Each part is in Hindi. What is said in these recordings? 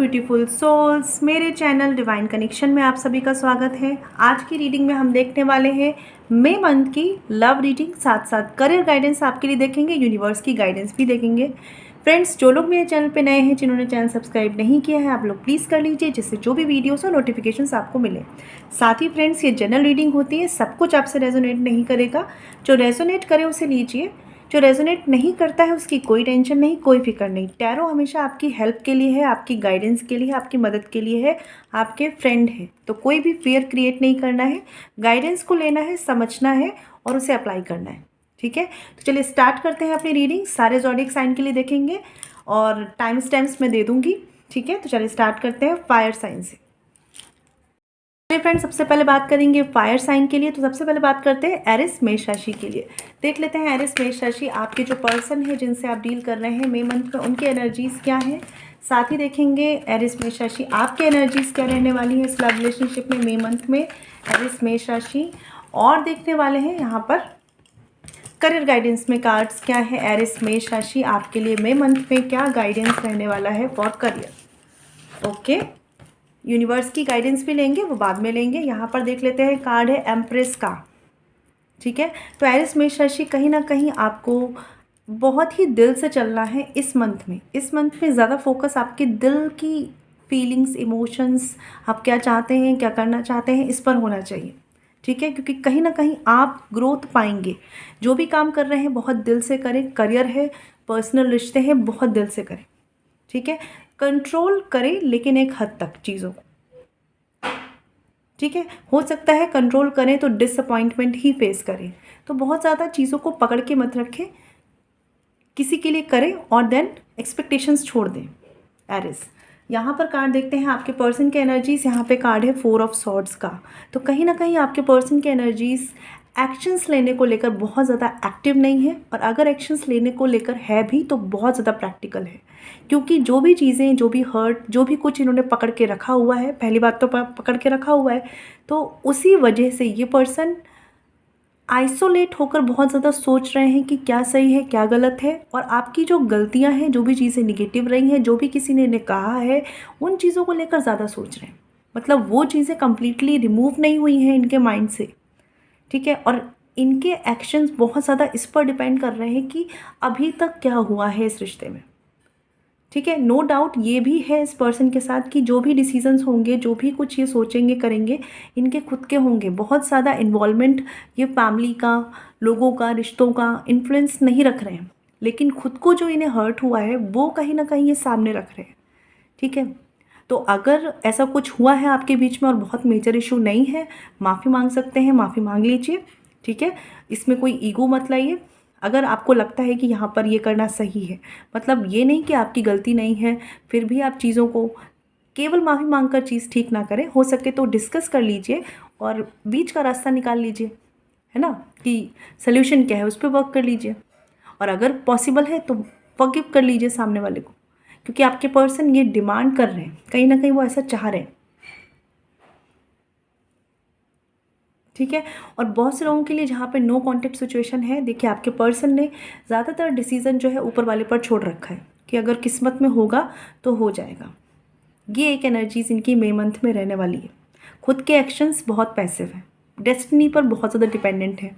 ब्यूटीफुल सोल्स, मेरे चैनल डिवाइन कनेक्शन में आप सभी का स्वागत है। आज की रीडिंग में हम देखने वाले हैं मई मंथ की लव रीडिंग, साथ साथ करियर गाइडेंस आपके लिए देखेंगे, यूनिवर्स की गाइडेंस भी देखेंगे। फ्रेंड्स, जो लोग मेरे चैनल पे नए हैं, जिन्होंने चैनल सब्सक्राइब नहीं किया है, आप लोग प्लीज़ कर लीजिए, जिससे जो भी वीडियोस और नोटिफिकेशंस आपको मिले। साथ ही फ्रेंड्स, ये जनरल रीडिंग होती है, सब कुछ आपसे रेजोनेट नहीं करेगा। जो रेजोनेट करे उसे लीजिए, जो रेजोनेट नहीं करता है उसकी कोई टेंशन नहीं, कोई फिक्र नहीं। टैरो हमेशा आपकी हेल्प के लिए है, आपकी गाइडेंस के लिए है, आपकी मदद के लिए है, आपके फ्रेंड है। तो कोई भी फियर क्रिएट नहीं करना है, गाइडेंस को लेना है, समझना है और उसे अप्लाई करना है। ठीक है, तो चलिए स्टार्ट करते हैं अपनी रीडिंग। सारे ज़ोडिएक साइन के लिए देखेंगे और टाइम स्टैम्प्स मैं दे दूंगी। ठीक है, तो चलिए स्टार्ट करते हैं फायर साइन से। फ्रेंड्स, सबसे पहले बात करेंगे फायर साइन के लिए। तो सबसे पहले बात करते हैं एरिस मेष राशि के लिए। देख लेते हैं एरिस मेष राशि, आपके जो पर्सन है जिनसे आप डील कर रहे हैं मई मंथ में, उनकी एनर्जीज क्या है। साथ ही देखेंगे एरिस मेष राशि आपके एनर्जीज क्या रहने वाली है इस लव रिलेशनशिप में मई मंथ में, एरिस मेष राशि। और देखने वाले हैं यहाँ पर करियर गाइडेंस में कार्ड्स क्या है। एरिस मेष राशि आपके लिए मई मंथ में क्या गाइडेंस रहने वाला है फॉर करियर। ओके, यूनिवर्स की गाइडेंस भी लेंगे, वो बाद में लेंगे। यहाँ पर देख लेते हैं, कार्ड है एम्प्रेस का। ठीक है, तो एरिस मेष राशि कहीं ना कहीं आपको बहुत ही दिल से चलना है इस मंथ में। इस मंथ में ज़्यादा फोकस आपके दिल की फीलिंग्स, इमोशंस, आप क्या चाहते हैं, क्या करना चाहते हैं, इस पर होना चाहिए। ठीक है, क्योंकि कहीं ना कहीं आप ग्रोथ पाएंगे। जो भी काम कर रहे हैं बहुत दिल से करें। करियर है, पर्सनल रिश्ते हैं, बहुत दिल से करें। ठीक है, कंट्रोल करें लेकिन एक हद तक चीज़ों को। ठीक है, हो सकता है कंट्रोल करें तो डिसअपॉइंटमेंट ही फेस करें, तो बहुत ज़्यादा चीज़ों को पकड़ के मत रखें। किसी के लिए करें और देन एक्सपेक्टेशंस छोड़ दें। एरिस, यहाँ पर कार्ड देखते हैं आपके पर्सन के एनर्जीज। यहाँ पे कार्ड है 4 ऑफ सॉर्ड्स का। तो कहीं ना कहीं आपके पर्सन के एनर्जीज एक्शंस लेने को लेकर बहुत ज़्यादा एक्टिव नहीं है, और अगर एक्शंस लेने को लेकर है भी तो बहुत ज़्यादा प्रैक्टिकल है। क्योंकि जो भी चीज़ें, जो भी हर्ट, जो भी कुछ इन्होंने पकड़ के रखा हुआ है, पहली बात तो पकड़ के रखा हुआ है, तो उसी वजह से ये पर्सन आइसोलेट होकर बहुत ज़्यादा सोच रहे हैं कि क्या सही है, क्या गलत है। और आपकी जो गलतियां हैं, जो भी चीज़ें निगेटिव रही हैं, जो भी किसी ने कहा है, उन चीज़ों को लेकर ज़्यादा सोच रहे हैं। मतलब वो चीज़ें कंप्लीटली रिमूव नहीं हुई हैं इनके माइंड से। ठीक है, और इनके एक्शंस बहुत ज़्यादा इस पर डिपेंड कर रहे हैं कि अभी तक क्या हुआ है इस रिश्ते में। ठीक है, नो डाउट ये भी है इस पर्सन के साथ कि जो भी डिसीजंस होंगे, जो भी कुछ ये सोचेंगे करेंगे, इनके खुद के होंगे। बहुत ज़्यादा इन्वॉल्वमेंट ये फैमिली का, लोगों का, रिश्तों का इन्फ्लुएंस नहीं रख रहे हैं, लेकिन खुद को जो इन्हें हर्ट हुआ है वो कहीं ना कहीं ये सामने रख रहे हैं। ठीक है, तो अगर ऐसा कुछ हुआ है आपके बीच में और बहुत मेजर इशू नहीं है, माफ़ी मांग सकते हैं, माफ़ी मांग लीजिए। ठीक है, इसमें कोई ईगो मत लाइए। अगर आपको लगता है कि यहाँ पर ये करना सही है, मतलब ये नहीं कि आपकी गलती नहीं है, फिर भी आप चीज़ों को केवल माफ़ी मांगकर चीज़ ठीक ना करें। हो सके तो डिस्कस कर लीजिए और बीच का रास्ता निकाल लीजिए, है ना, कि सल्यूशन क्या है उस पर वर्क कर लीजिए। और अगर पॉसिबल है तो फॉरगिव कर लीजिए सामने वाले को, क्योंकि आपके पर्सन ये डिमांड कर रहे हैं, कहीं ना कहीं वो ऐसा चाह रहे हैं। ठीक है, और बहुत से लोगों के लिए जहाँ पे नो कॉन्टेक्ट सिचुएशन है, देखिए आपके पर्सन ने ज़्यादातर डिसीज़न जो है ऊपर वाले पर छोड़ रखा है कि अगर किस्मत में होगा तो हो जाएगा। ये एक एनर्जीज इनकी मई मंथ में रहने वाली है। खुद के एक्शंस बहुत पैसिव हैं, डेस्टिनी पर बहुत ज़्यादा डिपेंडेंट है।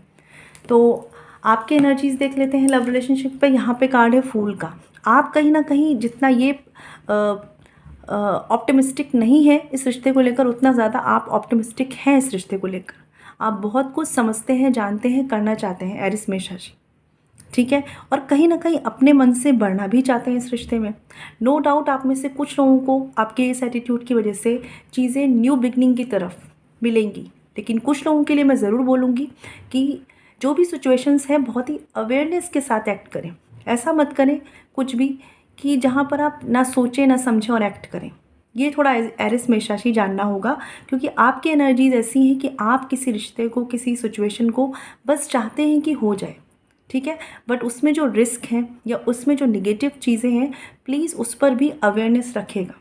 तो आपके एनर्जीज देख लेते हैं लव रिलेशनशिप पे। यहाँ पे कार्ड है फूल का। आप कहीं ना कहीं जितना ये ऑप्टिमिस्टिक नहीं है इस रिश्ते को लेकर, उतना ज़्यादा आप ऑप्टिमिस्टिक हैं इस रिश्ते को लेकर। आप बहुत कुछ समझते हैं, जानते हैं, करना चाहते हैं एरिस मेष राशि। ठीक है, और कहीं ना कहीं अपने मन से बढ़ना भी चाहते हैं इस रिश्ते में। नो डाउट आप में से कुछ लोगों को आपके इस एटीट्यूड की वजह से चीज़ें न्यू बिगनिंग की तरफ मिलेंगी, लेकिन कुछ लोगों के लिए मैं ज़रूर बोलूँगी कि जो भी सिचुएशंस हैं बहुत ही अवेयरनेस के साथ एक्ट करें। ऐसा मत करें कुछ भी कि जहाँ पर आप ना सोचें, ना समझें और एक्ट करें। ये थोड़ा एरिस मेष राशि जानना होगा, क्योंकि आपकी एनर्जीज ऐसी हैं कि आप किसी रिश्ते को, किसी सिचुएशन को बस चाहते हैं कि हो जाए। ठीक है, बट उसमें जो रिस्क हैं या उसमें जो निगेटिव चीज़ें हैं, प्लीज़ उस पर भी अवेयरनेस रखेगा।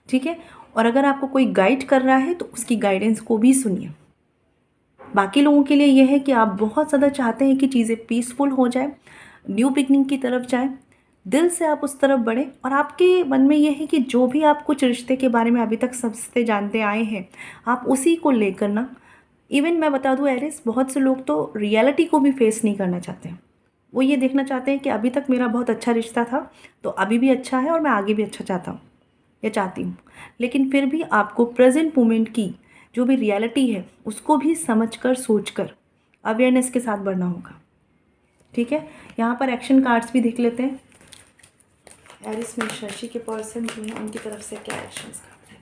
ठीक है, और अगर आपको कोई गाइड कर रहा है तो उसकी गाइडेंस को भी सुनिए। बाकी लोगों के लिए यह है कि आप बहुत ज़्यादा चाहते हैं कि चीज़ें पीसफुल हो जाए, न्यू बिगनिंग की तरफ जाए, दिल से आप उस तरफ बढ़ें और आपके मन में ये है कि जो भी आप कुछ रिश्ते के बारे में अभी तक समझते जानते आए हैं, आप उसी को लेकर ना, इवन मैं बता दूं एरिस, बहुत से लोग तो रियलिटी को भी फेस नहीं करना चाहते हैं। वो ये देखना चाहते हैं कि अभी तक मेरा बहुत अच्छा रिश्ता था, तो अभी भी अच्छा है और मैं आगे भी अच्छा चाहता हूँ या चाहती हूँ। लेकिन फिर भी आपको प्रेजेंट मोमेंट की जो भी रियलिटी है उसको भी समझकर, सोचकर, अवेयरनेस के साथ बढ़ना होगा। ठीक है, यहाँ पर एक्शन कार्ड्स भी देख लेते हैं। एरिस में शशि के पर्सन जो हैं उनकी तरफ से क्या एक्शंस करते हैं।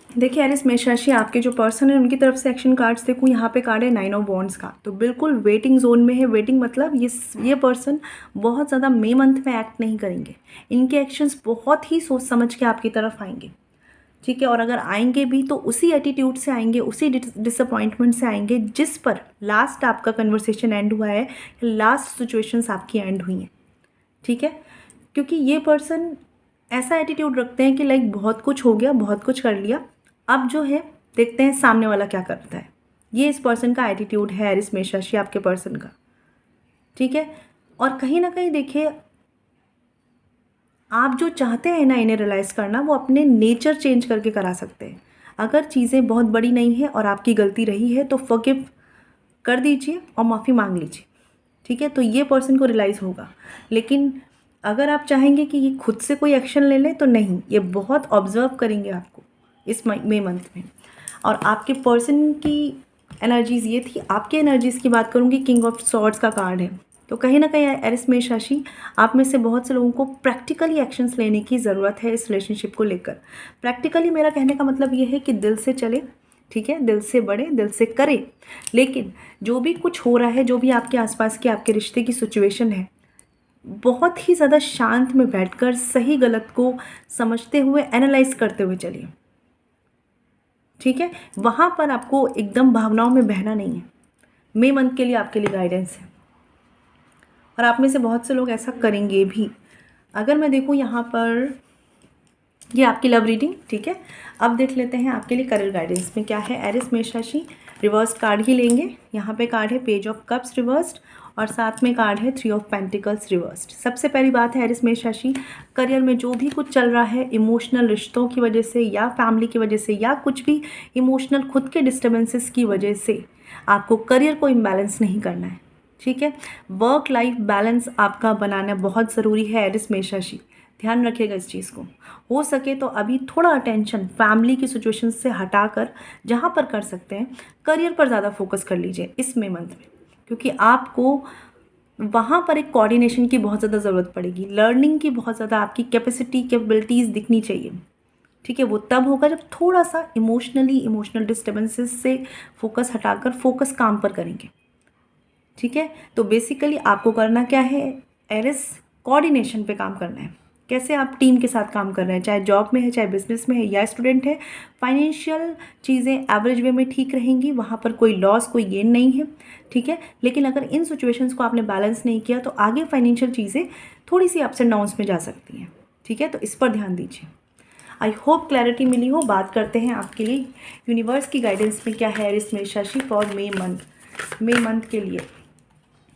देखिए एरिस में शशि, आपके जो पर्सन है उनकी तरफ से एक्शन कार्ड्स देखूँ, यहाँ पे कार्ड है 9 ऑफ वॉन्ड्स का, तो बिल्कुल वेटिंग जोन में है। वेटिंग मतलब ये पर्सन बहुत ज़्यादा मई मंथ में एक्ट नहीं करेंगे। इनके एक्शंस बहुत ही सोच समझ के आपकी तरफ आएंगे। ठीक है, और अगर आएंगे भी तो उसी एटीट्यूड से आएंगे, उसी डिसअपॉइंटमेंट से आएंगे जिस पर लास्ट आपका कन्वर्सेशन एंड हुआ है, लास्ट सिचुएशंस आपकी एंड हुई हैं। ठीक है, क्योंकि ये पर्सन ऐसा एटीट्यूड रखते हैं कि लाइक बहुत कुछ हो गया, बहुत कुछ कर लिया, अब जो है देखते हैं सामने वाला क्या करता है। ये इस पर्सन का एटीट्यूड है, एरिस में शशि आपके पर्सन का। ठीक है, और कहीं ना कहीं देखिए, आप जो चाहते हैं ना इन्हें रियलाइज़ करना, वो अपने नेचर चेंज करके करा सकते हैं। अगर चीज़ें बहुत बड़ी नहीं है और आपकी गलती रही है तो फॉरगिव कर दीजिए और माफ़ी मांग लीजिए। ठीक है, तो ये पर्सन को रियलाइज़ होगा। लेकिन अगर आप चाहेंगे कि ये खुद से कोई एक्शन ले लें तो नहीं, ये बहुत ऑब्जर्व करेंगे आपको इस मई मंथ में। और आपके पर्सन की एनर्जीज़ ये थी। आपके एनर्जीज़ की बात करूँगी, किंग ऑफ सॉर्ड्स का कार्ड है, तो कहीं ना कहीं एरिस में शशि, आप में से बहुत से लोगों को प्रैक्टिकली एक्शंस लेने की ज़रूरत है इस रिलेशनशिप को लेकर। प्रैक्टिकली मेरा कहने का मतलब ये है कि दिल से चले, ठीक है, दिल से बढ़े, दिल से करे। लेकिन जो भी कुछ हो रहा है, जो भी आपके आसपास की आपके रिश्ते की सिचुएशन है, बहुत ही ज़्यादा शांत में बैठकर सही गलत को समझते हुए, एनालाइज करते हुए चलिए। ठीक है, वहाँ पर आपको एकदम भावनाओं में बहना नहीं है। मई मंथ के लिए आपके लिए गाइडेंस है और आप में से बहुत से लोग ऐसा करेंगे भी। अगर मैं देखूँ यहाँ पर, ये आपकी लव रीडिंग, ठीक है। अब देख लेते हैं आपके लिए करियर गाइडेंस में क्या है। एरिस में शशि, रिवर्स कार्ड ही लेंगे। यहाँ पे कार्ड है पेज ऑफ कप्स रिवर्स्ड और साथ में कार्ड है 3 ऑफ पेंटिकल्स रिवर्स्ड। सबसे पहली बात है एरिस में शशि, करियर में जो भी कुछ चल रहा है, इमोशनल रिश्तों की वजह से या फैमिली की वजह से या कुछ भी इमोशनल खुद के डिस्टर्बेंसेस की वजह से आपको करियर को इम्बैलेंस नहीं करना है। ठीक है, वर्क लाइफ बैलेंस आपका बनाना बहुत ज़रूरी है एरिस में शशि, ध्यान रखिएगा इस चीज़ को। हो सके तो अभी थोड़ा अटेंशन फैमिली की सिचुएशन से हटाकर, जहाँ पर कर सकते हैं करियर पर ज़्यादा फोकस कर लीजिए इस मई मंथ में, क्योंकि आपको वहाँ पर एक कोऑर्डिनेशन की बहुत ज़्यादा ज़रूरत पड़ेगी। लर्निंग की बहुत ज़्यादा आपकी कैपेबिलिटीज़ दिखनी चाहिए। ठीक है, वो तब होगा जब थोड़ा सा इमोशनल डिस्टर्बेंसेस से फोकस हटाकर फोकस काम पर करेंगे। ठीक है, तो बेसिकली आपको करना क्या है एरिस, कोऑर्डिनेशन पे काम करना है। कैसे आप टीम के साथ काम कर रहे हैं, चाहे जॉब में है, चाहे बिजनेस में है या स्टूडेंट है। फाइनेंशियल चीज़ें एवरेज वे में ठीक रहेंगी, वहाँ पर कोई लॉस, कोई गेन नहीं है। ठीक है, लेकिन अगर इन सिचुएशंस को आपने बैलेंस नहीं किया तो आगे फाइनेंशियल चीज़ें थोड़ी सी अप्स एंड डाउन्स में जा सकती हैं। ठीक है, तो इस पर ध्यान दीजिए। आई होप क्लैरिटी मिली हो। बात करते हैं आपके लिए यूनिवर्स की गाइडेंस में क्या है एरिस में शशि फॉर मई मंथ के लिए।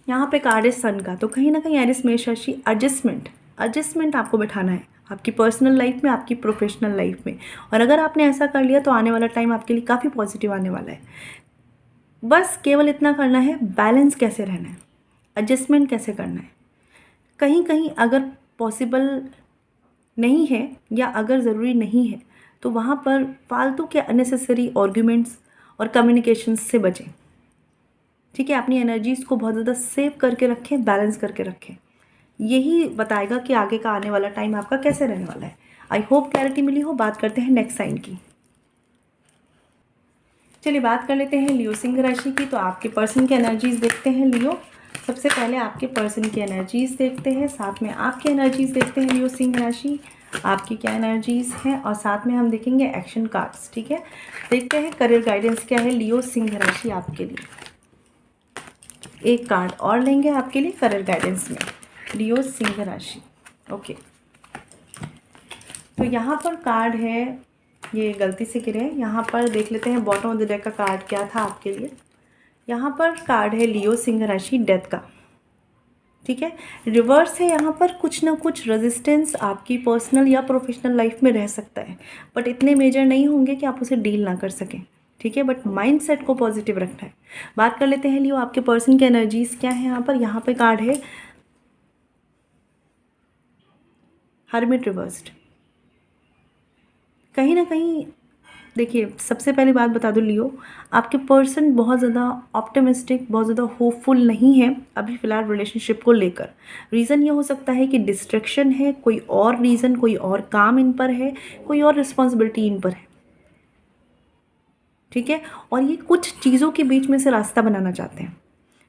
यहाँ पे कार्ड है सन का, तो कहीं ना कहीं एरिस में शशि एडजस्टमेंट आपको बैठाना है आपकी पर्सनल लाइफ में, आपकी प्रोफेशनल लाइफ में। और अगर आपने ऐसा कर लिया तो आने वाला टाइम आपके लिए काफ़ी पॉजिटिव आने वाला है। बस केवल इतना करना है, बैलेंस कैसे रहना है, एडजस्टमेंट कैसे करना है। कहीं कहीं अगर पॉसिबल नहीं है या अगर ज़रूरी नहीं है तो वहाँ पर फालतू के अननेसेसरी आर्ग्यूमेंट्स और कम्युनिकेशंस से बचें। ठीक है, अपनी एनर्जीज़ को बहुत ज़्यादा सेव करके रखें, बैलेंस करके रखें। यही बताएगा कि आगे का आने वाला टाइम आपका कैसे रहने वाला है। आई होप क्लैरिटी मिली हो। बात करते हैं नेक्स्ट साइन की। चलिए बात कर लेते हैं लियो सिंह राशि की। तो आपके पर्सन की एनर्जीज़ देखते हैं लियो। सबसे पहले आपके पर्सन की एनर्जीज़ देखते हैं, साथ में आपकी एनर्जीज़ देखते हैं लियो सिंह राशि, आपकी क्या एनर्जीज़ हैं, और साथ में हम देखेंगे एक्शन कार्ड्स। ठीक है, देखते हैं करियर गाइडेंस क्या है लियो सिंह राशि आपके लिए। एक कार्ड और लेंगे आपके लिए करियर गाइडेंस में लियो सिंह राशि। ओके, तो यहाँ पर कार्ड है ये गलती से गिरे हैं। यहाँ पर देख लेते हैं बॉटम ऑफ द डेक का कार्ड क्या था आपके लिए। यहाँ पर कार्ड है लियो सिंह राशि डेथ का, ठीक है। रिवर्स है, यहाँ पर कुछ ना कुछ रेजिस्टेंस आपकी पर्सनल या प्रोफेशनल लाइफ में रह सकता है, बट इतने मेजर नहीं होंगे कि आप उसे डील ना कर सकें, ठीक है। बट माइंडसेट को पॉजिटिव रखना है। बात कर लेते हैं लियो आपके पर्सन की एनर्जीज क्या है। यहाँ पे कार्ड है हर्मिट रिवर्स्ड। कहीं ना कहीं देखिए, सबसे पहली बात बता दूं लियो, आपके पर्सन बहुत ज़्यादा ऑप्टिमिस्टिक, बहुत ज़्यादा होपफुल नहीं है अभी फ़िलहाल रिलेशनशिप को लेकर। रीज़न ये हो सकता है कि डिस्ट्रैक्शन है, कोई और रीज़न, कोई और काम इन पर है, कोई और रिस्पॉन्सिबिलिटी इन पर है, ठीक है। और ये कुछ चीज़ों के बीच में से रास्ता बनाना चाहते हैं।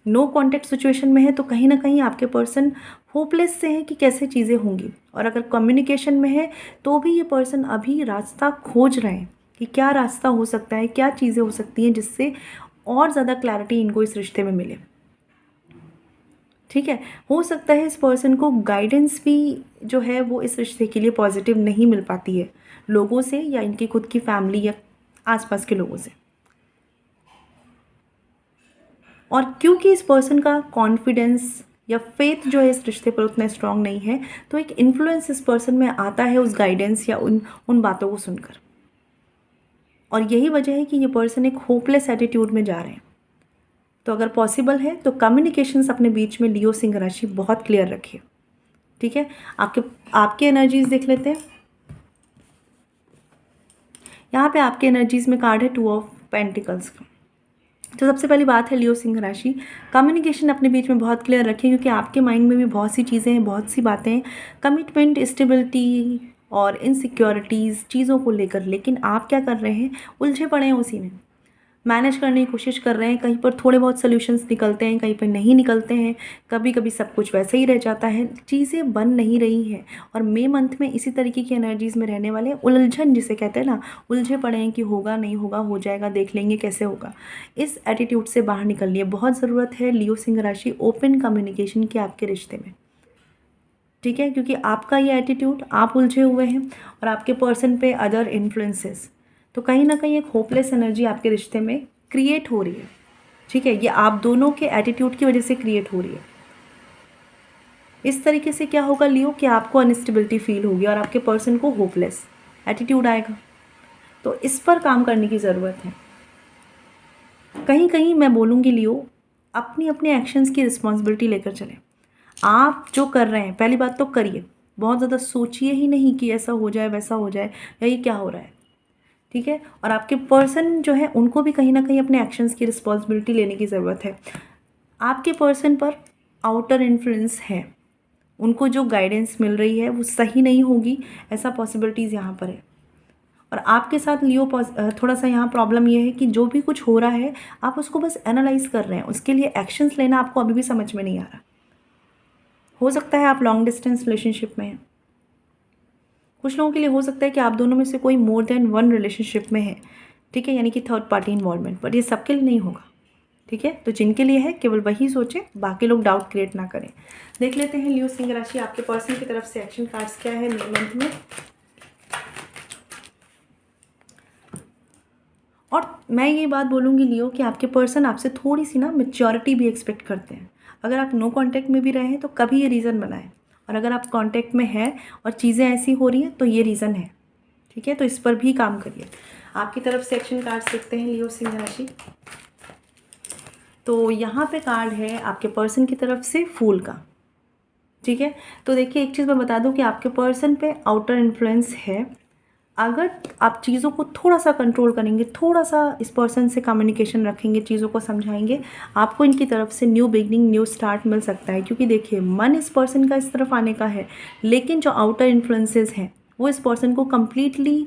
नो कॉन्टैक्ट सिचुएशन में है तो कहीं ना कहीं आपके पर्सन होपलेस से है कि कैसे चीज़ें होंगी। और अगर कम्युनिकेशन में है तो भी ये पर्सन अभी रास्ता खोज रहे हैं कि क्या रास्ता हो सकता है, क्या चीज़ें हो सकती हैं जिससे और ज़्यादा क्लैरिटी इनको इस रिश्ते में मिले, ठीक है। हो सकता है इस पर्सन को गाइडेंस भी जो है वो इस रिश्ते के लिए पॉजिटिव नहीं मिल पाती है लोगों से, या इनकी खुद की फैमिली या आसपास के लोगों से। और क्योंकि इस पर्सन का कॉन्फिडेंस या फेथ जो है इस रिश्ते पर उतना स्ट्रांग नहीं है, तो एक इन्फ्लुएंस इस पर्सन में आता है उस गाइडेंस या उन बातों को सुनकर। और यही वजह है कि ये पर्सन एक होपलेस एटीट्यूड में जा रहे हैं। तो अगर पॉसिबल है तो कम्युनिकेशंस अपने बीच में लियो सिंह राशि बहुत क्लियर रखिए, ठीक है। आपके एनर्जीज देख लेते हैं। यहाँ पे आपके एनर्जीज में कार्ड है 2 ऑफ पेंटिकल्स का। तो सबसे पहली बात है लियो सिंह राशि, कम्युनिकेशन अपने बीच में बहुत क्लियर रखें, क्योंकि आपके माइंड में भी बहुत सी चीज़ें हैं, बहुत सी बातें हैं, कमिटमेंट, स्टेबिलिटी और इनसिक्योरिटीज़ चीज़ों को लेकर। लेकिन आप क्या कर रहे हैं, उलझे पड़े हैं उसी में, मैनेज करने की कोशिश कर रहे हैं। कहीं पर थोड़े बहुत सॉल्यूशंस निकलते हैं, कहीं पर नहीं निकलते हैं, कभी कभी सब कुछ वैसे ही रह जाता है, चीज़ें बन नहीं रही हैं। और मई मंथ में इसी तरीके की एनर्जीज़ में रहने वाले उलझन जिसे कहते हैं ना, उलझे पड़े हैं कि होगा नहीं होगा, हो जाएगा, देख लेंगे कैसे होगा। इस एटीट्यूड से बाहर निकलनी है, बहुत ज़रूरत है लियो सिंह राशि ओपन कम्युनिकेशन की आपके रिश्ते में, ठीक है। क्योंकि आपका ये एटीट्यूड, आप उलझे हुए हैं और आपके पर्सन पे अदर इन्फ्लुएंसेस, तो कहीं ना कहीं एक होपलेस एनर्जी आपके रिश्ते में क्रिएट हो रही है, ठीक है। ये आप दोनों के एटीट्यूड की वजह से क्रिएट हो रही है। इस तरीके से क्या होगा लियो कि आपको अनस्टेबिलिटी फील होगी और आपके पर्सन को होपलेस एटीट्यूड आएगा। तो इस पर काम करने की ज़रूरत है। कहीं कहीं मैं बोलूँगी लियो, अपनी अपने एक्शंस की रिस्पॉन्सिबिलिटी लेकर चलें। आप जो कर रहे हैं पहली बात तो करिए, बहुत ज़्यादा सोचिए ही नहीं कि ऐसा हो जाए, वैसा हो जाए, या ये क्या हो रहा है, ठीक है। और आपके पर्सन जो है उनको भी कहीं ना कहीं अपने एक्शंस की रिस्पॉन्सिबिलिटी लेने की ज़रूरत है। आपके पर्सन पर आउटर इन्फ्लुएंस है, उनको जो गाइडेंस मिल रही है वो सही नहीं होगी, ऐसा पॉसिबिलिटीज़ यहाँ पर है। और आपके साथ लियो थोड़ा सा यहाँ प्रॉब्लम ये है कि जो भी कुछ हो रहा है आप उसको बस एनालाइज कर रहे हैं, उसके लिए एक्शंस लेना आपको अभी भी समझ में नहीं आ रहा। हो सकता है आप लॉन्ग डिस्टेंस रिलेशनशिप में हैं, कुछ लोगों के लिए हो सकता है कि आप दोनों में से कोई मोर देन वन रिलेशनशिप में है, ठीक है, यानी कि थर्ड पार्टी इन्वॉल्वमेंट, बट ये सबके लिए नहीं होगा, ठीक है। तो जिनके लिए है केवल वही सोचें, बाकी लोग डाउट क्रिएट ना करें। देख लेते हैं लियो सिंह राशि आपके पर्सन की तरफ से एक्शन कार्ड्स क्या है मई मंथ में। और मैं ये बात बोलूँगी लियो कि आपके पर्सन आपसे थोड़ी सी ना मैच्योरिटी भी एक्सपेक्ट करते हैं। अगर आप नो कांटेक्ट में भी रहे हैं तो कभी ये रीज़न बनाएं, और अगर आप कांटेक्ट में हैं और चीज़ें ऐसी हो रही हैं तो ये रीज़न है, ठीक है। तो इस पर भी काम करिए। आपकी तरफ से एक्शन कार्ड्स देखते हैं लियो सिंह राशि। तो यहाँ पे कार्ड है आपके पर्सन की तरफ से फूल का, ठीक है। तो देखिए एक चीज़ मैं बता दूँ कि आपके पर्सन पे आउटर इन्फ्लुएंस है। अगर आप चीज़ों को थोड़ा सा कंट्रोल करेंगे, थोड़ा सा इस पर्सन से कम्युनिकेशन रखेंगे, चीज़ों को समझाएंगे, आपको इनकी तरफ से न्यू बिगनिंग, न्यू स्टार्ट मिल सकता है। क्योंकि देखिए मन इस पर्सन का इस तरफ आने का है, लेकिन जो आउटर इन्फ्लुएंसेस हैं वो इस पर्सन को कम्प्लीटली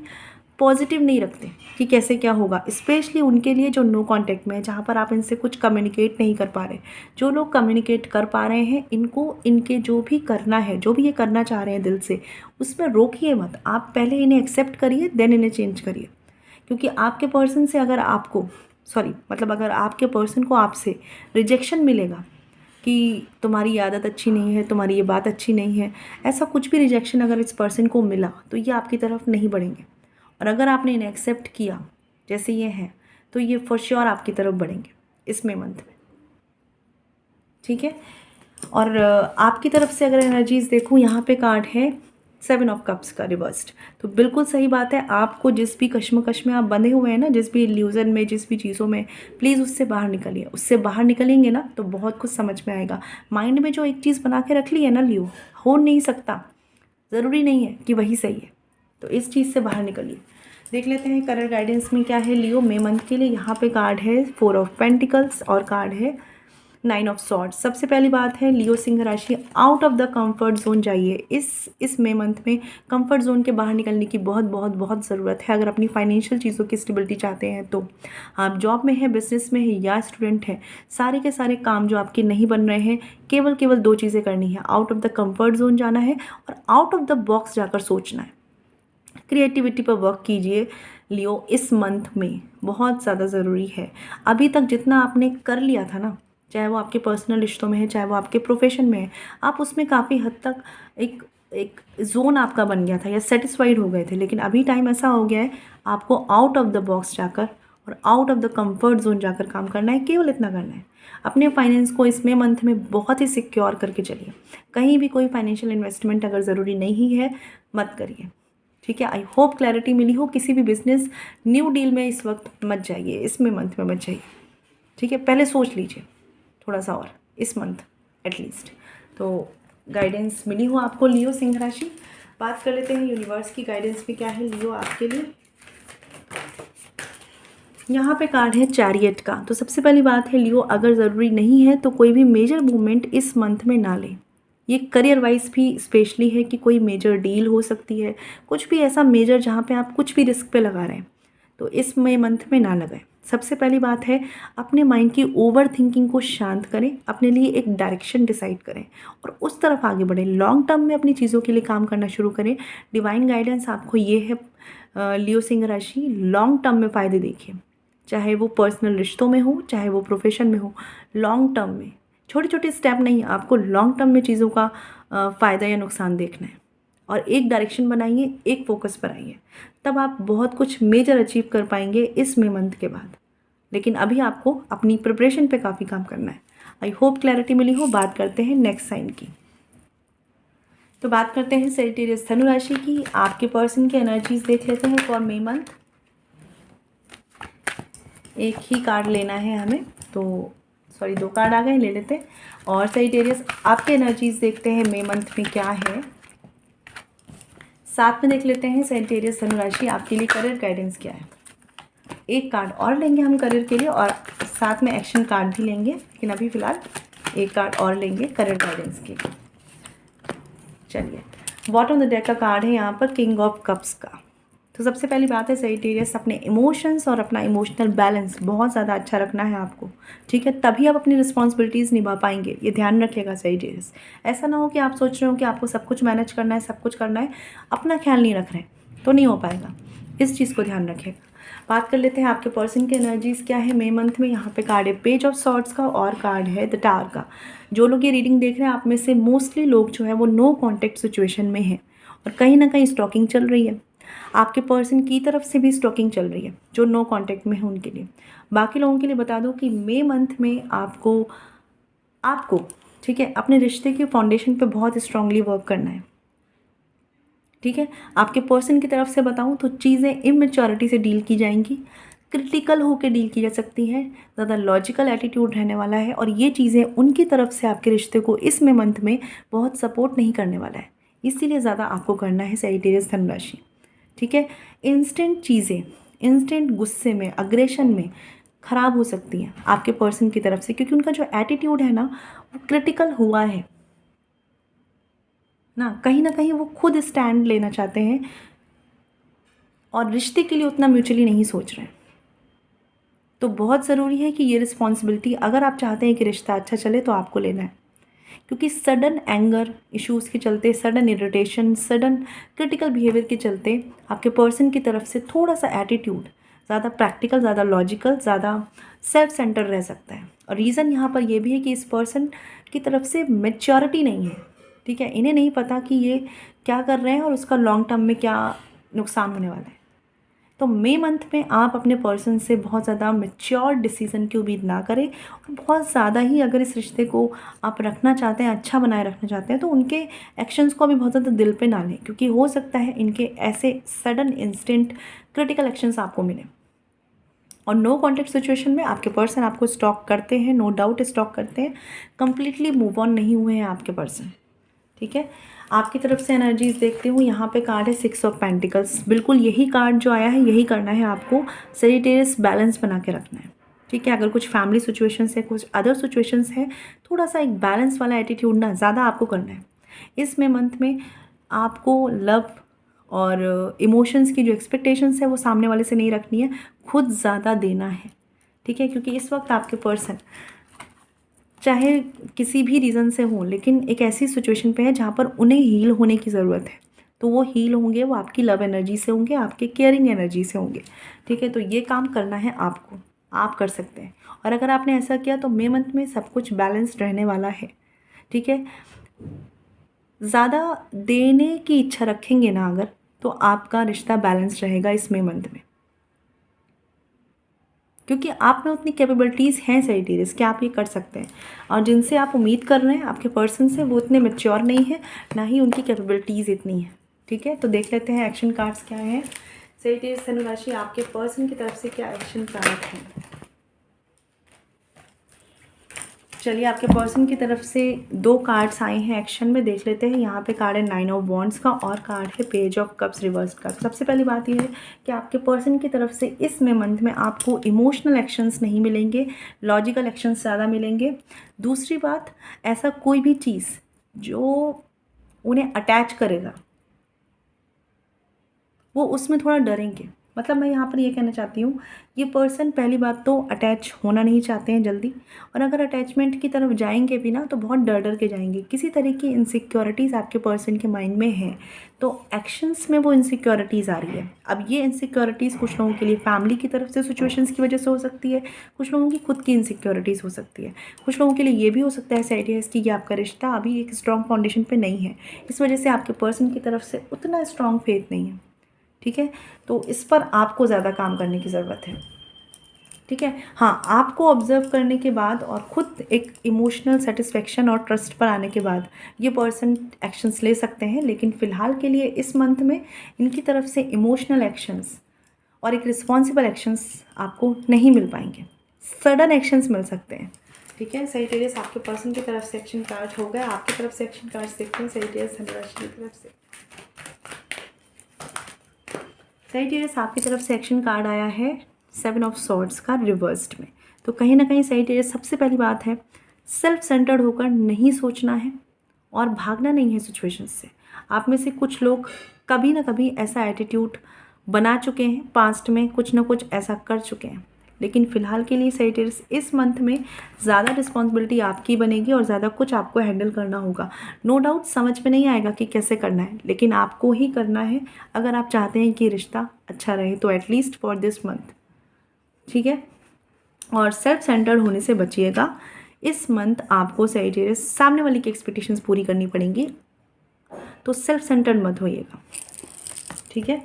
पॉजिटिव नहीं रखते कि कैसे क्या होगा। स्पेशली उनके लिए जो नो कांटेक्ट में है, जहाँ पर आप इनसे कुछ कम्युनिकेट नहीं कर पा रहे। जो लोग कम्युनिकेट कर पा रहे हैं, इनको इनके जो भी करना है, जो भी ये करना चाह रहे हैं दिल से, उसमें रोकिए मत। आप पहले इन्हें एक्सेप्ट करिए, देन इन्हें चेंज करिए। क्योंकि आपके पर्सन से अगर अगर आपके पर्सन को आपसे रिजेक्शन मिलेगा कि तुम्हारी ये आदत अच्छी नहीं है, तुम्हारी ये बात अच्छी नहीं है, ऐसा कुछ भी रिजेक्शन अगर इस पर्सन को मिला तो ये आपकी तरफ नहीं बढ़ेंगे। और अगर आपने इन्हें एक्सेप्ट किया जैसे ये हैं तो ये फॉर श्योर आपकी तरफ बढ़ेंगे इस मे मंथ में, ठीक है। और आपकी तरफ से अगर एनर्जीज देखूँ, यहाँ पे कार्ड है 7 ऑफ कप्स का रिवर्स्ड। तो बिल्कुल सही बात है, आपको जिस भी कश्मकश में आप बंधे हुए हैं ना, जिस भी इल्यूजन में, जिस भी चीज़ों में, प्लीज़ उससे बाहर निकलिए। उससे बाहर निकलेंगे ना तो बहुत कुछ समझ में आएगा। माइंड में जो एक चीज़ बना के रख ली है ना लियो, हो नहीं सकता, ज़रूरी नहीं है कि वही सही है। तो इस चीज़ से बाहर निकलिए। देख लेते हैं करियर गाइडेंस में क्या है लियो मे मंथ के लिए। यहाँ पे कार्ड है 4 ऑफ पेंटिकल्स और कार्ड है 9 ऑफ सॉर्ड्स। सबसे पहली बात है लियो सिंह राशि, out of the comfort zone जाइए। इस मे मंथ में कंफर्ट जोन के बाहर निकलने की बहुत बहुत बहुत ज़रूरत है। अगर अपनी फाइनेंशियल चीज़ों की स्टेबिलिटी चाहते हैं तो आप जॉब में हैं, बिजनेस में हैं या स्टूडेंट हैं, सारे के सारे काम जो आपके नहीं बन रहे हैं, केवल 2 चीज़ें करनी है, out of the comfort zone जाना है और आउट ऑफ द बॉक्स जाकर सोचना है। क्रिएटिविटी पर वर्क कीजिए लियो, इस मंथ में बहुत ज़्यादा ज़रूरी है। अभी तक जितना आपने कर लिया था ना, चाहे वो आपके पर्सनल रिश्तों में है, चाहे वो आपके प्रोफेशन में है, आप उसमें काफ़ी हद तक एक जोन आपका बन गया था या सेटिस्फाइड हो गए थे। लेकिन अभी टाइम ऐसा हो गया है, आपको आउट ऑफ द बॉक्स जाकर और out of the comfort zone जाकर काम करना है। केवल इतना करना है, अपने फाइनेंस को इसमें मंथ में बहुत ही सिक्योर करके चलिए। कहीं भी कोई फाइनेंशियल इन्वेस्टमेंट अगर ज़रूरी नहीं है मत करिए, ठीक है। आई होप क्लैरिटी मिली हो। किसी भी बिजनेस न्यू डील में इस वक्त मत जाइए, इसमें मंथ में मत जाइए, ठीक है। पहले सोच लीजिए थोड़ा सा और, इस मंथ एटलीस्ट। तो गाइडेंस मिली हो आपको लियो सिंह राशि। बात कर लेते हैं यूनिवर्स की गाइडेंस में क्या है लियो आपके लिए। यहाँ पे कार्ड है चैरियट का। तो सबसे पहली बात है लियो, अगर ज़रूरी नहीं है तो कोई भी मेजर मूवमेंट इस मंथ में ना लें। ये करियर वाइज भी स्पेशली है कि कोई मेजर डील हो सकती है, कुछ भी ऐसा मेजर जहाँ पे आप कुछ भी रिस्क पे लगा रहे हैं, तो इस मंथ में ना लगाएं। सबसे पहली बात है अपने माइंड की ओवर थिंकिंग को शांत करें, अपने लिए एक डायरेक्शन डिसाइड करें और उस तरफ आगे बढ़ें। लॉन्ग टर्म में अपनी चीज़ों के लिए काम करना शुरू करें। डिवाइन गाइडेंस आपको ये है लियो सिंह राशि, लॉन्ग टर्म में फ़ायदे देखिए, चाहे वो पर्सनल रिश्तों में हो, चाहे वो प्रोफेशन में हो। लॉन्ग टर्म में छोटे छोटे स्टेप नहीं, आपको लॉन्ग टर्म में चीज़ों का फ़ायदा या नुकसान देखना है और एक डायरेक्शन बनाइए, एक फोकस पर आइए, तब आप बहुत कुछ मेजर अचीव कर पाएंगे इस मे मंथ के बाद। लेकिन अभी आपको अपनी प्रिपरेशन पे काफ़ी काम करना है। आई होप क्लैरिटी मिली हो। बात करते हैं नेक्स्ट साइन की। तो बात करते हैं सजिटेरियस धनु राशि की। आपके पर्सन की एनर्जीज देख लेते हैं फॉर मे मंथ। एक ही कार्ड लेना है हमें, तो सॉरी 2 कार्ड आ गए, ले लेते हैं। और सजिटेरियस आपके एनर्जीज देखते हैं मे मंथ में क्या है। साथ में देख लेते हैं सजिटेरियस धनु राशि आपके लिए करियर गाइडेंस क्या है। एक कार्ड और लेंगे हम करियर के लिए और साथ में एक्शन कार्ड भी लेंगे, लेकिन अभी फ़िलहाल एक कार्ड और लेंगे करियर गाइडेंस के लिए। चलिए, बॉटम ऑफ द डेक का कार्ड है यहाँ पर किंग ऑफ कप्स का। तो सबसे पहली बात है सजिटेरियस, अपने इमोशंस और अपना इमोशनल बैलेंस बहुत ज़्यादा अच्छा रखना है आपको, ठीक है। तभी आप अपनी रिस्पॉन्सिबिलिटीज़ निभा पाएंगे, ये ध्यान रखिएगा सजिटेरियस। ऐसा ना हो कि आप सोच रहे हो कि आपको सब कुछ मैनेज करना है, सब कुछ करना है, अपना ख्याल नहीं रख रहे तो नहीं हो पाएगा। इस चीज़ को ध्यान रखिएगा। बात कर लेते हैं आपके पर्सन की एनर्जीज़ क्या है मे मंथ में। यहाँ पे कार्ड है पेज ऑफ सॉर्ड्स का और कार्ड है द टावर का। जो लोग ये रीडिंग देख रहे हैं, आप में से मोस्टली लोग जो है वो नो कॉन्टैक्ट सिचुएशन में हैं और कहीं ना कहीं स्टॉकिंग चल रही है। आपके पर्सन की तरफ से भी स्टॉकिंग चल रही है, जो नो कॉन्टैक्ट में है उनके लिए। बाकी लोगों के लिए बता दूं कि मे मंथ में आपको ठीक है अपने रिश्ते के फाउंडेशन पे बहुत स्ट्रांगली वर्क करना है, ठीक है। आपके पर्सन की तरफ से बताऊं तो चीज़ें इमेच्योरिटी से डील की जाएंगी, क्रिटिकल होकर डील की जा सकती है, ज़्यादा लॉजिकल एटीट्यूड रहने वाला है और ये चीज़ें उनकी तरफ से आपके रिश्ते को इस में मंथ में बहुत सपोर्ट नहीं करने वाला है। इसीलिए ज़्यादा आपको करना है सजिटेरियस धनु राशि, ठीक है। इंस्टेंट चीज़ें इंस्टेंट गुस्से में, अग्रेशन में ख़राब हो सकती हैं आपके पर्सन की तरफ से, क्योंकि उनका जो एटीट्यूड है ना वो क्रिटिकल हुआ है ना कहीं वो खुद स्टैंड लेना चाहते हैं और रिश्ते के लिए उतना म्यूचुअली नहीं सोच रहे हैं। तो बहुत ज़रूरी है कि ये रिस्पॉन्सिबिलिटी अगर आप चाहते हैं कि रिश्ता अच्छा चले तो आपको लेना है, क्योंकि सडन एंगर इश्यूज़ के चलते, sudden irritation, sudden critical behaviour के चलते आपके पर्सन की तरफ से थोड़ा सा एटीट्यूड ज़्यादा प्रैक्टिकल, ज़्यादा लॉजिकल, ज़्यादा सेल्फ सेंटर रह सकता है। और रीज़न यहाँ पर यह भी है कि इस पर्सन की तरफ से मैच्योरिटी नहीं है, ठीक है। इन्हें नहीं पता कि ये क्या कर रहे हैं और उसका लॉन्ग टर्म में क्या नुकसान होने वाला है। तो मई मंथ में आप अपने पर्सन से बहुत ज़्यादा मैच्योर डिसीजन की उम्मीद ना करें, और बहुत ज़्यादा ही अगर इस रिश्ते को आप रखना चाहते हैं, अच्छा बनाए रखना चाहते हैं, तो उनके एक्शंस को अभी बहुत ज़्यादा दिल पे ना लें, क्योंकि हो सकता है इनके ऐसे सडन इंस्टेंट क्रिटिकल एक्शंस आपको मिलें। और नो कॉन्टेक्ट सिचुएशन में आपके पर्सन आपको स्टॉक करते हैं, नो डाउट स्टॉक करते हैं, कंप्लीटली मूव ऑन नहीं हुए हैं आपके पर्सन। ठीक है, आपकी तरफ से एनर्जीज देखती हूँ। यहाँ पे कार्ड है 6 ऑफ पेंटिकल्स। बिल्कुल यही कार्ड जो आया है यही करना है आपको। सजिटेरियस बैलेंस बना के रखना है। ठीक है, अगर कुछ फैमिली सिचुएशंस है, कुछ अदर सिचुएशंस है, थोड़ा सा एक बैलेंस वाला एटीट्यूड ना ज़्यादा आपको करना है। इसमें मंथ में आपको लव और इमोशंस की जो एक्सपेक्टेशंस है वो सामने वाले से नहीं रखनी है, खुद ज़्यादा देना है। ठीक है, क्योंकि इस वक्त आपके पर्सन चाहे किसी भी रीज़न से हो, लेकिन एक ऐसी सिचुएशन पे है जहाँ पर उन्हें हील होने की ज़रूरत है। तो वो हील होंगे, वो आपकी लव एनर्जी से होंगे, आपके केयरिंग एनर्जी से होंगे। ठीक है, तो ये काम करना है आपको, आप कर सकते हैं। और अगर आपने ऐसा किया तो मई मंथ में सब कुछ बैलेंस्ड रहने वाला है। ठीक है, ज़्यादा देने की इच्छा रखेंगे ना अगर, तो आपका रिश्ता बैलेंस रहेगा इस मई मंथ में, क्योंकि आप में उतनी कैपेबिलिटीज़ हैं सजिटेरियस कि आप ये कर सकते हैं। और जिनसे आप उम्मीद कर रहे हैं आपके पर्सन से, वो इतने मैच्योर नहीं है, ना ही उनकी कैपेबिलिटीज़ इतनी है। ठीक है, तो देख लेते हैं एक्शन कार्ड्स क्या हैं। सजिटेरियस धनु राशि, आपके पर्सन की तरफ से क्या एक्शन कार्ड हैं। चलिए, आपके पर्सन की तरफ से 2 कार्ड्स आए हैं एक्शन में, देख लेते हैं। यहाँ पे कार्ड है 9 ऑफ वॉन्ड्स का और कार्ड है पेज ऑफ कप्स रिवर्स का। सबसे पहली बात यह है कि आपके पर्सन की तरफ से इस मंथ में आपको इमोशनल एक्शंस नहीं मिलेंगे, लॉजिकल एक्शंस ज़्यादा मिलेंगे। दूसरी बात, ऐसा कोई भी चीज़ जो उन्हें अटैच करेगा वो उसमें थोड़ा डरेंगे। मतलब मैं यहाँ पर ये कहना चाहती हूँ, ये पर्सन पहली बात तो अटैच होना नहीं चाहते हैं जल्दी, और अगर अटैचमेंट की तरफ जाएंगे भी ना तो बहुत डर डर के जाएंगे। किसी तरह की इनसिक्योरिटीज़ आपके पर्सन के माइंड में है, तो एक्शंस में वो इनसिक्योरिटीज़ आ रही है। अब ये इनसिक्योरिटीज़ कुछ लोगों के लिए फैमिली की तरफ से सिचुएशंस की वजह से हो सकती है, कुछ लोगों की खुद की इनसिक्योरिटीज़ हो सकती है, कुछ लोगों के लिए ये भी हो सकता है सजिटेरियस कि ये आपका रिश्ता अभी एक स्ट्रॉन्ग फाउंडेशन पे नहीं है, इस वजह से आपके पर्सन की तरफ से उतना स्ट्रॉन्ग फेथ नहीं है। ठीक है, तो इस पर आपको ज़्यादा काम करने की ज़रूरत है। ठीक है, हाँ, आपको ऑब्जर्व करने के बाद और ख़ुद एक इमोशनल सेटिस्फेक्शन और ट्रस्ट पर आने के बाद ये पर्सन एक्शंस ले सकते हैं, लेकिन फ़िलहाल के लिए इस मंथ में इनकी तरफ से इमोशनल एक्शंस और एक रिस्पॉन्सिबल एक्शंस आपको नहीं मिल पाएंगे, सडन एक्शंस मिल सकते हैं। ठीक है, सजिटेरियस आपके पर्सन की तरफ से एक्शन कार्ड हो गया, आपकी तरफ से एक्शन कार्ड देखते हैं सजिटेरियस धनु राशि की तरफ से। सजिटेरियस आपकी तरफ से एक्शन कार्ड आया है 7 ऑफ सॉर्ड्स का रिवर्स्ड में। तो कहीं ना कहीं सजिटेरियस, सबसे पहली बात है सेल्फ सेंटर्ड होकर नहीं सोचना है और भागना नहीं है सिचुएशंस से। आप में से कुछ लोग कभी ना कभी ऐसा एटीट्यूड बना चुके हैं, पास्ट में कुछ ना कुछ ऐसा कर चुके हैं, लेकिन फ़िलहाल के लिए सजिटेरियस इस मंथ में ज़्यादा रिस्पॉन्सिबिलिटी आपकी बनेगी और ज़्यादा कुछ आपको हैंडल करना होगा। नो डाउट समझ में नहीं आएगा कि कैसे करना है, लेकिन आपको ही करना है अगर आप चाहते हैं कि रिश्ता अच्छा रहे, तो एटलीस्ट फॉर दिस मंथ। ठीक है, और सेल्फ सेंटर्ड होने से बचिएगा। इस मंथ आपको सजिटेरियस सामने वाले की एक्सपेक्टेशंस पूरी करनी पड़ेंगी, तो सेल्फ सेंटर्ड मत होइएगा। ठीक है,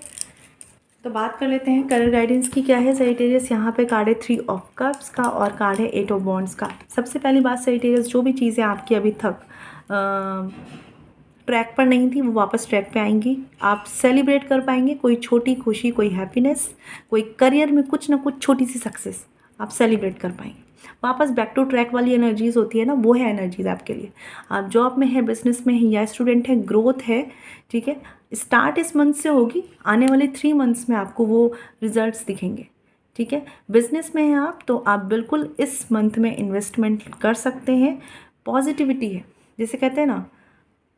तो बात कर लेते हैं करियर गाइडेंस की क्या है सजिटेरियस। यहाँ पे कार्ड है 3 ऑफ कप्स का और कार्ड है 8 ऑफ वॉन्ड्स का। सबसे पहली बात सजिटेरियस, जो भी चीज़ें आपकी अभी तक ट्रैक पर नहीं थी वो वापस ट्रैक पे आएंगी। आप सेलिब्रेट कर पाएंगे कोई छोटी खुशी, कोई हैप्पीनेस, कोई करियर में कुछ ना कुछ छोटी सी सक्सेस आप सेलिब्रेट कर पाएंगे। वापस बैक टू ट्रैक वाली एनर्जीज़ होती है ना, वो है एनर्जीज़ आपके लिए। आप जॉब में है, बिजनेस में है या स्टूडेंट है, ग्रोथ है। ठीक है, स्टार्ट इस मंथ से होगी, आने वाले 3 मंथ्स में आपको वो रिजल्ट्स दिखेंगे। ठीक है, बिजनेस में हैं आप तो आप बिल्कुल इस मंथ में इन्वेस्टमेंट कर सकते हैं। पॉजिटिविटी है जैसे कहते हैं ना,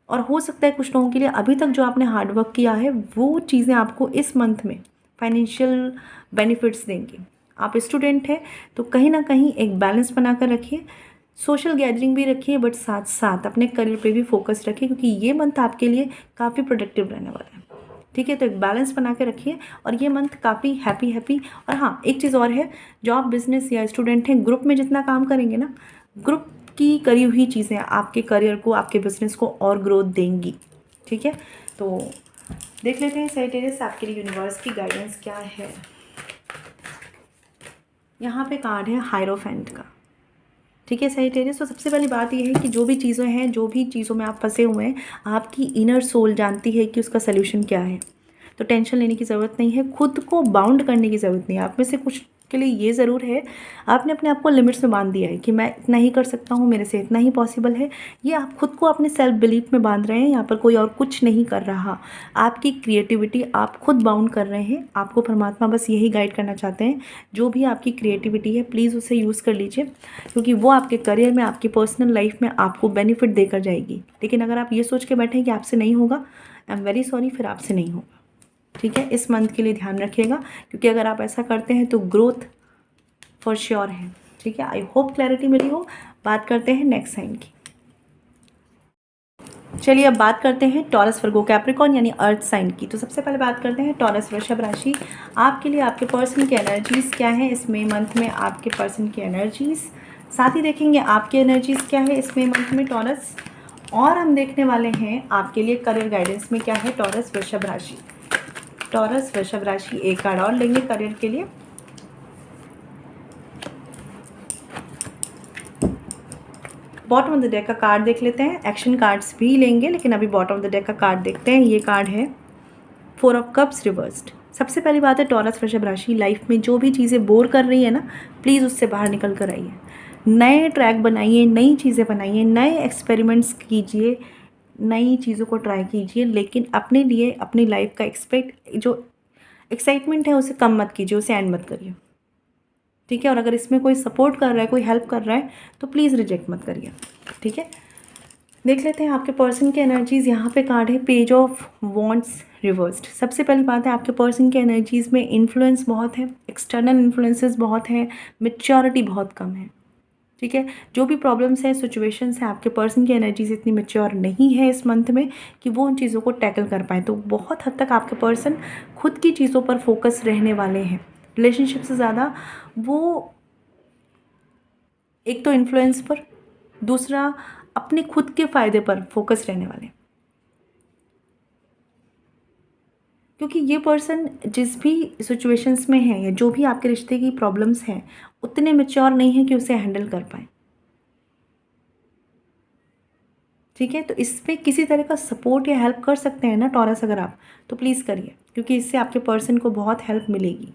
और हो सकता है कुछ लोगों के लिए अभी तक जो आपने हार्डवर्क किया है वो चीज़ें आपको इस मंथ में फाइनेंशियल बेनिफिट्स देंगी। आप स्टूडेंट हैं तो कहीं ना कहीं एक बैलेंस बना कर रखिए, सोशल गैदरिंग भी रखिए, बट साथ साथ अपने करियर पे भी फोकस रखिए, क्योंकि ये मंथ आपके लिए काफ़ी प्रोडक्टिव रहने वाला है। ठीक है, तो एक बैलेंस बना के रखिए और ये मंथ काफ़ी हैप्पी। और हाँ, एक चीज़ और है, जॉब बिजनेस या स्टूडेंट हैं, ग्रुप में जितना काम करेंगे ना, ग्रुप की करी हुई चीज़ें आपके करियर को, आपके बिजनेस को और ग्रोथ देंगी। ठीक है, तो देख लेते हैं सजिटेरियस आपके लिए यूनिवर्स की गाइडेंस क्या है। यहाँ पे कार्ड है हायरोफेंट का। ठीक है सजिटेरियस, तो सबसे पहली बात यह है कि जो भी चीज़ें हैं, जो भी चीज़ों में आप फंसे हुए हैं, आपकी इनर सोल जानती है कि उसका सल्यूशन क्या है। तो टेंशन लेने की ज़रूरत नहीं है, खुद को बाउंड करने की ज़रूरत नहीं है। आप में से कुछ के लिए ये ज़रूर है, आपने अपने आप को लिमिट्स में बांध दिया है कि मैं इतना ही कर सकता हूँ, मेरे से इतना ही पॉसिबल है। ये आप खुद को अपने सेल्फ बिलीफ में बांध रहे हैं। यहाँ पर कोई और कुछ नहीं कर रहा, आपकी क्रिएटिविटी आप खुद बाउंड कर रहे हैं। आपको परमात्मा बस यही गाइड करना चाहते हैं, जो भी आपकी क्रिएटिविटी है प्लीज़ उसे यूज़ कर लीजिए, क्योंकि वो आपके करियर में, आपकी पर्सनल लाइफ में आपको बेनिफिट देकर जाएगी। लेकिन अगर आप ये सोच के बैठें कि आपसे नहीं होगा, आई एम वेरी सॉरी, फिर आपसे नहीं होगा। ठीक है, इस मंथ के लिए ध्यान रखिएगा, क्योंकि अगर आप ऐसा करते हैं तो ग्रोथ फॉर श्योर है। ठीक है, आई होप क्लैरिटी मिली हो। बात करते हैं नेक्स्ट साइन की। चलिए अब बात करते हैं टॉरस, वर्गो, कैप्रिकॉर्न यानी अर्थ साइन की। तो सबसे पहले बात करते हैं टॉरस वृषभ राशि, आपके लिए आपके पर्सन की एनर्जीज़ क्या है इस मई मंथ में, आपके पर्सन की एनर्जीज़, साथ ही देखेंगे आपकी एनर्जीज़ क्या है इस मई मंथ में टॉरस, और हम देखने वाले हैं आपके लिए करियर गाइडेंस में क्या है टॉरस वृषभ राशि। टॉरस वृषभ राशि एक कार्ड और लेंगे करियर के लिए। बॉटम ऑफ द डेक का कार्ड देख लेते हैं, एक्शन कार्ड्स भी लेंगे, लेकिन अभी बॉटम ऑफ द डेक का कार्ड देखते हैं। ये कार्ड है 4 ऑफ कप्स रिवर्स्ड। सबसे पहली बात है टॉरस वृषभ राशि, लाइफ में जो भी चीज़ें बोर कर रही है ना, प्लीज़ उससे बाहर निकल कर आइए, नए ट्रैक बनाइए, नई चीज़ें बनाइए, नए एक्सपेरिमेंट्स कीजिए, नई चीज़ों को ट्राई कीजिए, लेकिन अपने लिए अपनी लाइफ का जो एक्साइटमेंट है उसे कम मत कीजिए, उसे एंड मत करिए। ठीक है, और अगर इसमें कोई सपोर्ट कर रहा है, कोई हेल्प कर रहा है, तो प्लीज़ रिजेक्ट मत करिए। ठीक है, देख लेते हैं आपके पर्सन की एनर्जीज़। यहाँ पे कार्ड है पेज ऑफ वॉन्ड्स रिवर्स्ड। सबसे पहली बात है आपके पर्सन की एनर्जीज़ में इन्फ्लुएंस बहुत है, एक्सटर्नल इन्फ्लुएंसेस बहुत हैं, मैच्योरिटी बहुत कम है। ठीक है, जो भी प्रॉब्लम्स हैं, सिचुएशंस हैं, आपके पर्सन की एनर्जीज इतनी मैच्योर नहीं है इस मंथ में कि वो उन चीज़ों को टैकल कर पाएँ। तो बहुत हद तक आपके पर्सन खुद की चीज़ों पर फोकस रहने वाले हैं, रिलेशनशिप से ज़्यादा वो एक तो इन्फ्लुएंस पर, दूसरा अपने खुद के फ़ायदे पर फोकस रहने वाले, क्योंकि ये पर्सन जिस भी सिचुएशंस में है या जो भी आपके रिश्ते की प्रॉब्लम्स हैं, उतने मैच्योर नहीं है कि उसे हैंडल कर पाए। ठीक है, तो इस पर किसी तरह का सपोर्ट या हेल्प कर सकते हैं ना टॉरस अगर आप, तो प्लीज़ करिए, क्योंकि इससे आपके पर्सन को बहुत हेल्प मिलेगी।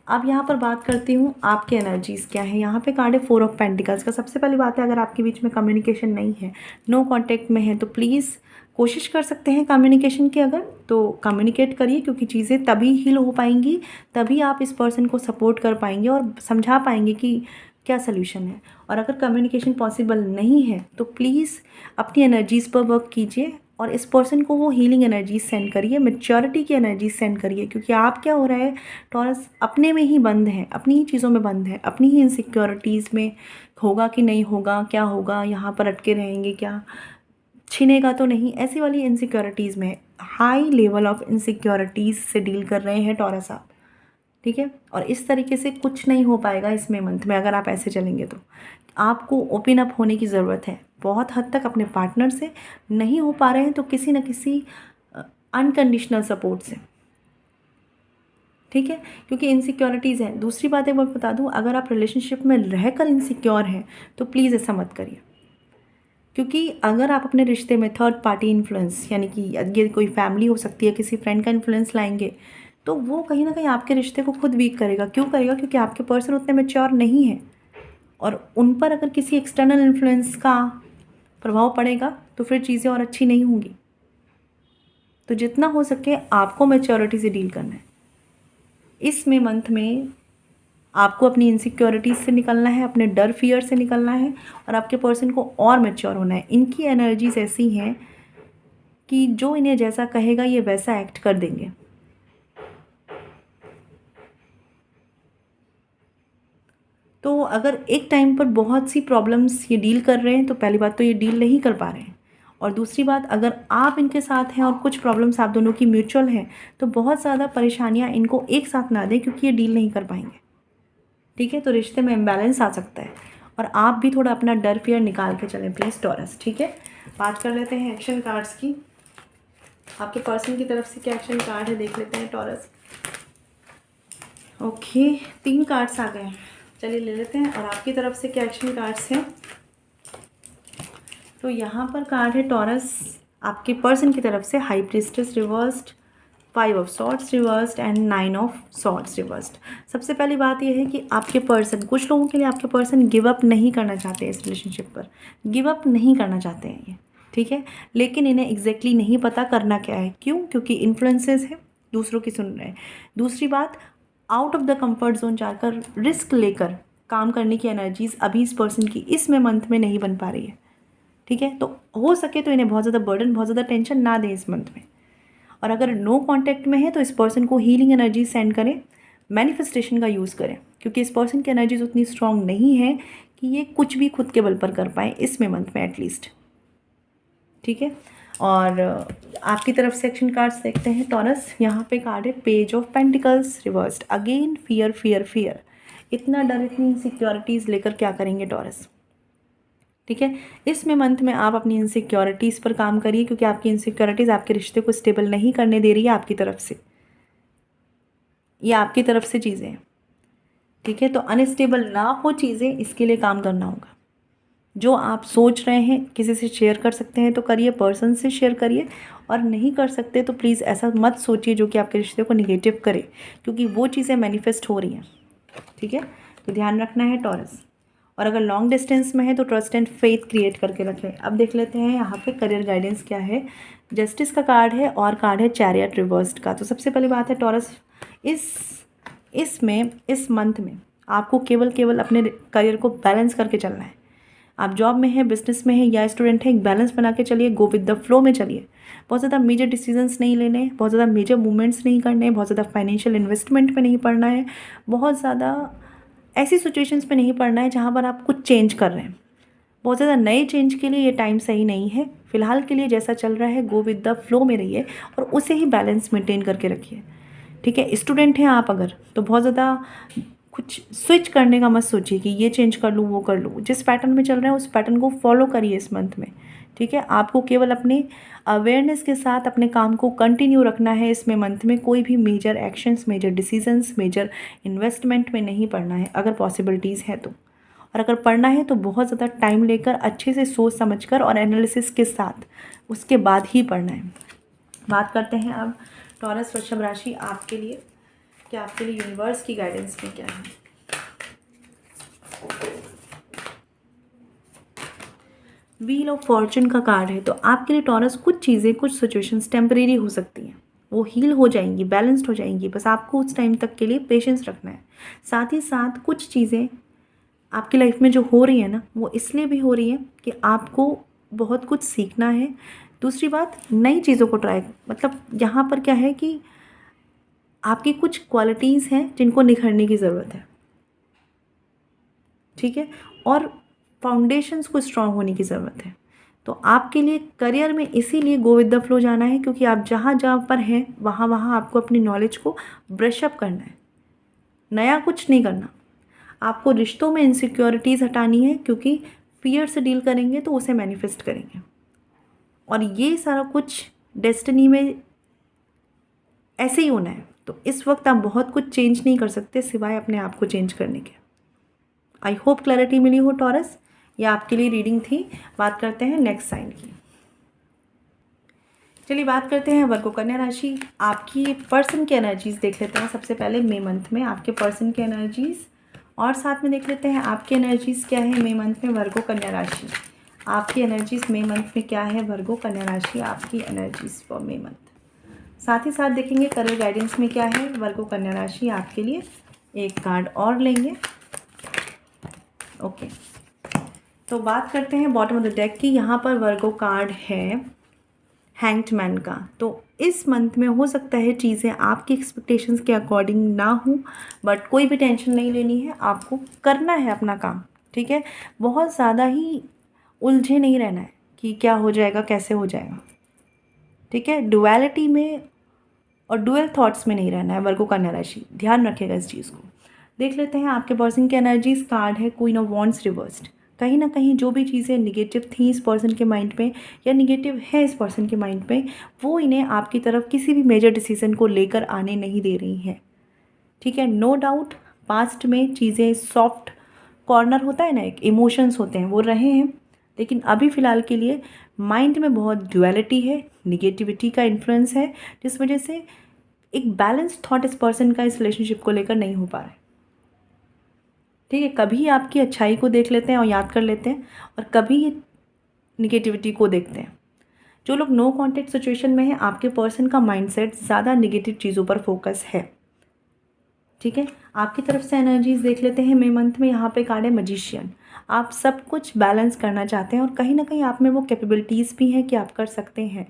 अब यहाँ पर बात करती हूँ आपकी एनर्जीज़ क्या है। यहाँ पे कार्ड है 4 ऑफ पेंटिकल्स का। सबसे पहली बात है, अगर आपके बीच में कम्युनिकेशन नहीं है, नो कांटेक्ट में है, तो प्लीज़ कोशिश कर सकते हैं कम्युनिकेशन की, अगर तो कम्युनिकेट करिए, क्योंकि चीज़ें तभी हील हो पाएंगी, तभी आप इस पर्सन को सपोर्ट कर पाएंगे और समझा पाएंगे कि क्या सल्यूशन है। और अगर कम्युनिकेशन पॉसिबल नहीं है तो प्लीज़ अपनी एनर्जीज़ पर वर्क कीजिए और इस पर्सन को वो हीलिंग एनर्जीज सेंड करिए, मैच्योरिटी की एनर्जीज सेंड करिए, क्योंकि आप क्या हो रहा है टॉरस, अपने में ही बंद है, अपनी ही चीज़ों में बंद है, अपनी ही इनसिक्योरिटीज़ में, होगा कि नहीं होगा, क्या होगा, यहाँ पर अटके रहेंगे क्या, छिनेगा तो नहीं, ऐसी वाली इनसिक्योरिटीज़ में, हाई लेवल ऑफ इनसिक्योरिटीज़ से डील कर रहे हैं टॉरस आप। ठीक है, और इस तरीके से कुछ नहीं हो पाएगा इस मई मंथ में अगर आप ऐसे चलेंगे। तो आपको ओपन अप होने की ज़रूरत है बहुत हद तक अपने पार्टनर से, नहीं हो पा रहे हैं तो किसी न किसी अनकंडीशनल सपोर्ट से। ठीक है, क्योंकि इनसिक्योरिटीज़ हैं। दूसरी बात एक बात बता दूं, अगर आप रिलेशनशिप में रहकर इनसिक्योर हैं तो प्लीज़ ऐसा मत करिए, क्योंकि अगर आप अपने रिश्ते में थर्ड पार्टी इन्फ्लुएंस, यानी कि ये कोई फैमिली हो सकती है, किसी फ्रेंड का इन्फ्लुएंस लाएंगे, तो वो कहीं ना कहीं आपके रिश्ते को खुद वीक करेगा। क्यों करेगा? क्योंकि आपके पर्सन उतने मैच्योर नहीं है, और उन पर अगर किसी एक्सटर्नल इन्फ्लुएंस का प्रभाव पड़ेगा तो फिर चीज़ें और अच्छी नहीं होंगी। तो जितना हो सके आपको मैच्योरिटी से डील करना है। इस में मंथ में आपको अपनी इनसिक्योरिटीज़ से निकलना है, अपने डर फियर से निकलना है, और आपके पर्सन को और मैच्योर होना है। इनकी एनर्जीज ऐसी हैं कि जो इन्हें जैसा कहेगा ये वैसा एक्ट कर देंगे। तो अगर एक टाइम पर बहुत सी प्रॉब्लम्स ये डील कर रहे हैं तो पहली बात तो ये डील नहीं कर पा रहे हैं, और दूसरी बात अगर आप इनके साथ हैं और कुछ प्रॉब्लम्स आप दोनों की म्यूचुअल हैं तो बहुत ज़्यादा परेशानियां इनको एक साथ ना दें, क्योंकि ये डील नहीं कर पाएंगे। ठीक है, तो रिश्ते में इम्बैलेंस आ सकता है, और आप भी थोड़ा अपना डर फियर निकाल के चलें प्लीज़ टॉरस। ठीक है, बात कर लेते हैं एक्शन कार्ड्स की। आपके पर्सन की तरफ से क्या एक्शन कार्ड है देख लेते हैं टॉरस। ओके, 3 कार्ड्स आ गए हैं, चलिए ले लेते हैं। और आपकी तरफ से क्या एक्शन कार्ड्स हैं। तो यहाँ पर कार्ड है टॉरस, आपके पर्सन की तरफ से high priestess reversed, 5 of swords reversed and 9 of swords reversed. सबसे पहली बात यह है कि आपके पर्सन, कुछ लोगों के लिए आपके पर्सन गिव अप नहीं करना चाहते हैं इस रिलेशनशिप पर, गिव अप नहीं करना चाहते हैं ये, ठीक है। लेकिन इन्हें एग्जैक्टली नहीं पता करना क्या है। क्यों? क्योंकि इन्फ्लुएंसेस है, दूसरों की सुन रहे हैं। दूसरी बात, out of the comfort zone जाकर रिस्क लेकर काम करने की एनर्जीज अभी इस पर्सन की इस मंथ में नहीं बन पा रही है, ठीक है। तो हो सके तो इन्हें बहुत ज़्यादा बर्डन, बहुत ज़्यादा टेंशन ना दें इस मंथ में। और अगर नो कांटेक्ट में है तो इस पर्सन को हीलिंग एनर्जी सेंड करें, मैनिफेस्टेशन का यूज़ करें, क्योंकि इस पर्सन की एनर्जीज उतनी स्ट्रांग नहीं है कि ये कुछ भी खुद के बल पर कर पाए इसमें मंथ में एटलीस्ट, ठीक है। और आपकी तरफ से एक्शन कार्ड्स देखते हैं टॉरस। यहाँ पे कार्ड है page of pentacles reversed, again fear fear fear. इतना डर, इतनी इनसिक्योरिटीज़ लेकर क्या करेंगे टॉरस, ठीक है। इसमें मंथ में आप अपनी इनसिक्योरिटीज़ पर काम करिए, क्योंकि आपकी इनसिक्योरिटीज़ आपके रिश्ते को स्टेबल नहीं करने दे रही है आपकी तरफ से, या आपकी तरफ से चीज़ें, ठीक है। तो अनस्टेबल ना हो चीज़ें, इसके लिए काम करना होगा। जो आप सोच रहे हैं किसी से शेयर कर सकते हैं तो करिए, पर्सन से शेयर करिए, और नहीं कर सकते तो प्लीज़ ऐसा मत सोचिए जो कि आपके रिश्ते को निगेटिव करे, क्योंकि वो चीज़ें मैनिफेस्ट हो रही हैं, ठीक है। तो ध्यान रखना है टॉरस। और अगर लॉन्ग डिस्टेंस में है तो ट्रस्ट एंड फेथ क्रिएट करके रखें। अब देख लेते हैं यहाँ पे करियर गाइडेंस क्या है। जस्टिस का कार्ड है और कार्ड है चैरियट रिवर्स्ड का। तो सबसे पहली बात है टॉरस, इस मंथ में आपको केवल अपने करियर को बैलेंस करके चलना है। आप जॉब में हैं, बिजनेस में हैं या स्टूडेंट हैं, एक बैलेंस बना के चलिए, गो विद द फ्लो में चलिए। बहुत ज़्यादा मेजर डिसीजंस नहीं लेने, बहुत ज़्यादा मेजर मूवमेंट्स नहीं करने, बहुत ज़्यादा फाइनेंशियल इन्वेस्टमेंट में नहीं पड़ना है, बहुत ज़्यादा ऐसी सिचुएशंस पे नहीं पड़ना है जहाँ पर आप कुछ चेंज कर रहे हैं। बहुत ज़्यादा नए चेंज के लिए ये टाइम सही नहीं है। फिलहाल के लिए जैसा चल रहा है गो विद द फ्लो में रहिए और उसे ही बैलेंस मेंटेन करके रखिए, ठीक है। स्टूडेंट हैं आप अगर, तो बहुत ज़्यादा कुछ स्विच करने का मत सोचिए कि ये चेंज कर लूँ वो कर लूँ। जिस पैटर्न में चल रहे हैं उस पैटर्न को फॉलो करिए इस मंथ में, ठीक है। आपको केवल अपने अवेयरनेस के साथ अपने काम को कंटिन्यू रखना है इसमें मंथ में। कोई भी major actions, major decisions, major investment में नहीं पड़ना है अगर पॉसिबिलिटीज़ है तो। और अगर पढ़ना है तो बहुत ज़्यादा टाइम लेकर, अच्छे से सोच समझकर और एनालिसिस के साथ उसके बाद ही पढ़ना है। बात करते हैं अब टॉरस वृषभ राशि आपके लिए, क्या आपके लिए यूनिवर्स की गाइडेंस में क्या है। व्हील ऑफ फॉर्चून का कार्ड है। तो आपके लिए टॉरस कुछ चीज़ें, कुछ सिचुएशंस टेम्परेरी हो सकती हैं, वो हील हो जाएंगी, बैलेंस्ड हो जाएंगी, बस आपको उस टाइम तक के लिए पेशेंस रखना है। साथ ही साथ कुछ चीज़ें आपकी लाइफ में जो हो रही है ना, वो इसलिए भी हो रही है कि आपको बहुत कुछ सीखना है। दूसरी बात, नई चीज़ों को ट्राई, मतलब यहाँ पर क्या है कि आपकी कुछ क्वालिटीज़ हैं जिनको निखरने की ज़रूरत है, ठीक है। और फाउंडेशंस को स्ट्रांग होने की ज़रूरत है। तो आपके लिए करियर में इसीलिए गो विद द फ्लो जाना है, क्योंकि आप जहाँ जहाँ पर हैं वहाँ वहाँ आपको अपनी नॉलेज को ब्रश अप करना है, नया कुछ नहीं करना। आपको रिश्तों में इनसिक्योरिटीज़ हटानी है, क्योंकि फियर से डील करेंगे तो उसे मैनिफेस्ट करेंगे। और ये सारा कुछ डेस्टिनी में ऐसे ही होना है। तो इस वक्त आप बहुत कुछ चेंज नहीं कर सकते सिवाय अपने आप को चेंज करने के। आई होप क्लैरिटी मिली हो टॉरस। ये आपके लिए रीडिंग थी। बात करते हैं नेक्स्ट साइन की। चलिए बात करते हैं वर्गो कन्या राशि, आपकी पर्सन की एनर्जीज़ देख लेते हैं। सबसे पहले मई मंथ में आपके पर्सन की एनर्जीज़, और साथ में देख लेते हैं आपकी एनर्जीज़ क्या है मई मंथ में वर्गो कन्या राशि। आपकी एनर्जीज़ मई मंथ में क्या है वर्गो कन्या राशि, आपकी एनर्जीज़ फॉर मई मंथ। साथ ही साथ देखेंगे करियर गाइडेंस में क्या है वर्गो कन्या राशि आपके लिए। एक कार्ड और लेंगे, ओके। तो बात करते हैं बॉटम ऑफ द डेक की। यहाँ पर वर्गो कार्ड है हैंग्ड मैन का। तो इस मंथ में हो सकता है चीज़ें आपकी एक्सपेक्टेशंस के अकॉर्डिंग ना हो, बट कोई भी टेंशन नहीं लेनी है, आपको करना है अपना काम, ठीक है। बहुत ज़्यादा ही उलझे नहीं रहना है कि क्या हो जाएगा, कैसे हो जाएगा, ठीक है। डुअलिटी में और डुअल थॉट्स में नहीं रहना है वर्गो कन्या राशि, ध्यान रखिएगा इस चीज़ को। देख लेते हैं आपके पर्सन की एनर्जीज। कार्ड है क्वीन ऑफ वॉन्ड्स रिवर्स्ड। कहीं ना कहीं जो भी चीज़ें निगेटिव थी इस पर्सन के माइंड पे या निगेटिव है इस पर्सन के माइंड पे, वो इन्हें आपकी तरफ किसी भी मेजर डिसीजन को लेकर आने नहीं दे रही हैं। ठीक है, नो डाउट पास्ट में चीज़ें सॉफ्ट कॉर्नर होता है ना, एक इमोशंस होते हैं, वो रहे हैं, लेकिन अभी फ़िलहाल के लिए माइंड में बहुत ड्युअलिटी है, निगेटिविटी का इन्फ्लुएंस है, जिस वजह से एक बैलेंस थॉट इस पर्सन का इस रिलेशनशिप को लेकर नहीं हो पा रहा है। ठीक है, कभी आपकी अच्छाई को देख लेते हैं और याद कर लेते हैं, और कभी निगेटिविटी को देखते हैं। जो लोग नो कॉन्टेक्ट सिचुएशन में हैं, आपके पर्सन का माइंडसेट ज़्यादा नेगेटिव चीज़ों पर फोकस है। ठीक है, आपकी तरफ से एनर्जीज देख लेते हैं मे मंथ में। यहाँ पे कार्ड है मैजिशियन। आप सब कुछ बैलेंस करना चाहते हैं और कहीं ना कहीं आप में वो कैपेबिलिटीज़ भी हैं कि आप कर सकते हैं,